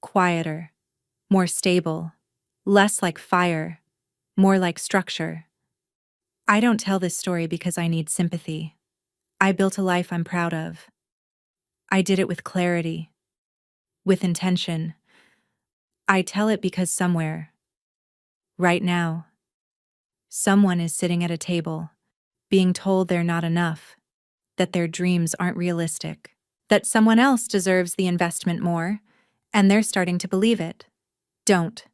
Quieter. More stable. Less like fire. More like structure. I don't tell this story because I need sympathy. I built a life I'm proud of. I did it with clarity. With intention. I tell it because somewhere, right now, someone is sitting at a table, being told they're not enough, that their dreams aren't realistic, that someone else deserves the investment more, and they're starting to believe it. Don't.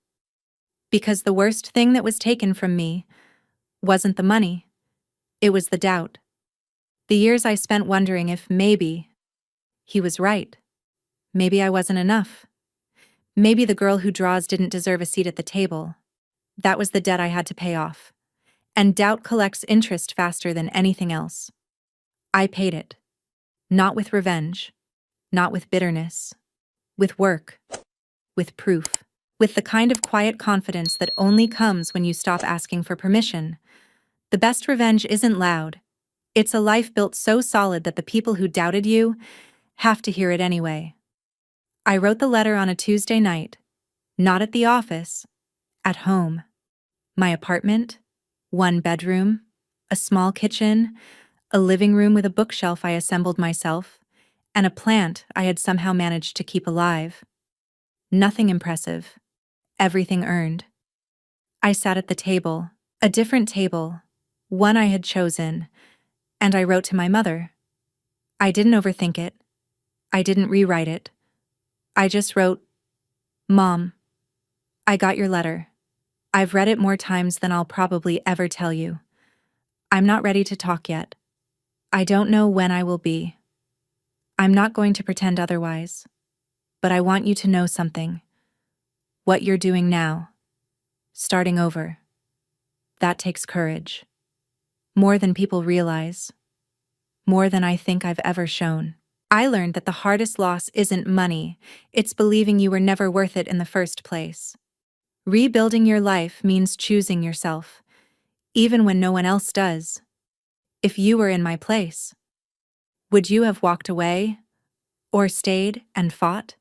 Because the worst thing that was taken from me wasn't the money, it was the doubt. The years I spent wondering if maybe he was right. Maybe I wasn't enough. Maybe the girl who draws didn't deserve a seat at the table. That was the debt I had to pay off. And doubt collects interest faster than anything else. I paid it. Not with revenge. Not with bitterness. With work. With proof. With the kind of quiet confidence that only comes when you stop asking for permission. The best revenge isn't loud. It's a life built so solid that the people who doubted you have to hear it anyway. I wrote the letter on a Tuesday night. Not at the office. At home. My apartment. 1 bedroom. A small kitchen. A living room with a bookshelf I assembled myself. And a plant I had somehow managed to keep alive. Nothing impressive. Everything earned. I sat at the table, a different table, one I had chosen, and I wrote to my mother. I didn't overthink it. I didn't rewrite it. I just wrote, "Mom, I got your letter. I've read it more times than I'll probably ever tell you. I'm not ready to talk yet. I don't know when I will be. I'm not going to pretend otherwise. But I want you to know something. What you're doing now, starting over, that takes courage. More than people realize. More than I think I've ever shown. I learned that the hardest loss isn't money, it's believing you were never worth it in the first place. Rebuilding your life means choosing yourself, even when no one else does. If you were in my place, would you have walked away? Or stayed and fought?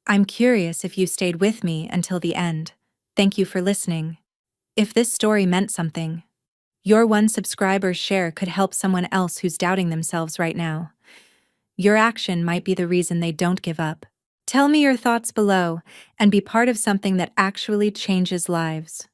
I'm curious if you stayed with me until the end. Thank you for listening. If this story meant something, your one subscriber's share could help someone else who's doubting themselves right now. Your action might be the reason they don't give up. Tell me your thoughts below and be part of something that actually changes lives.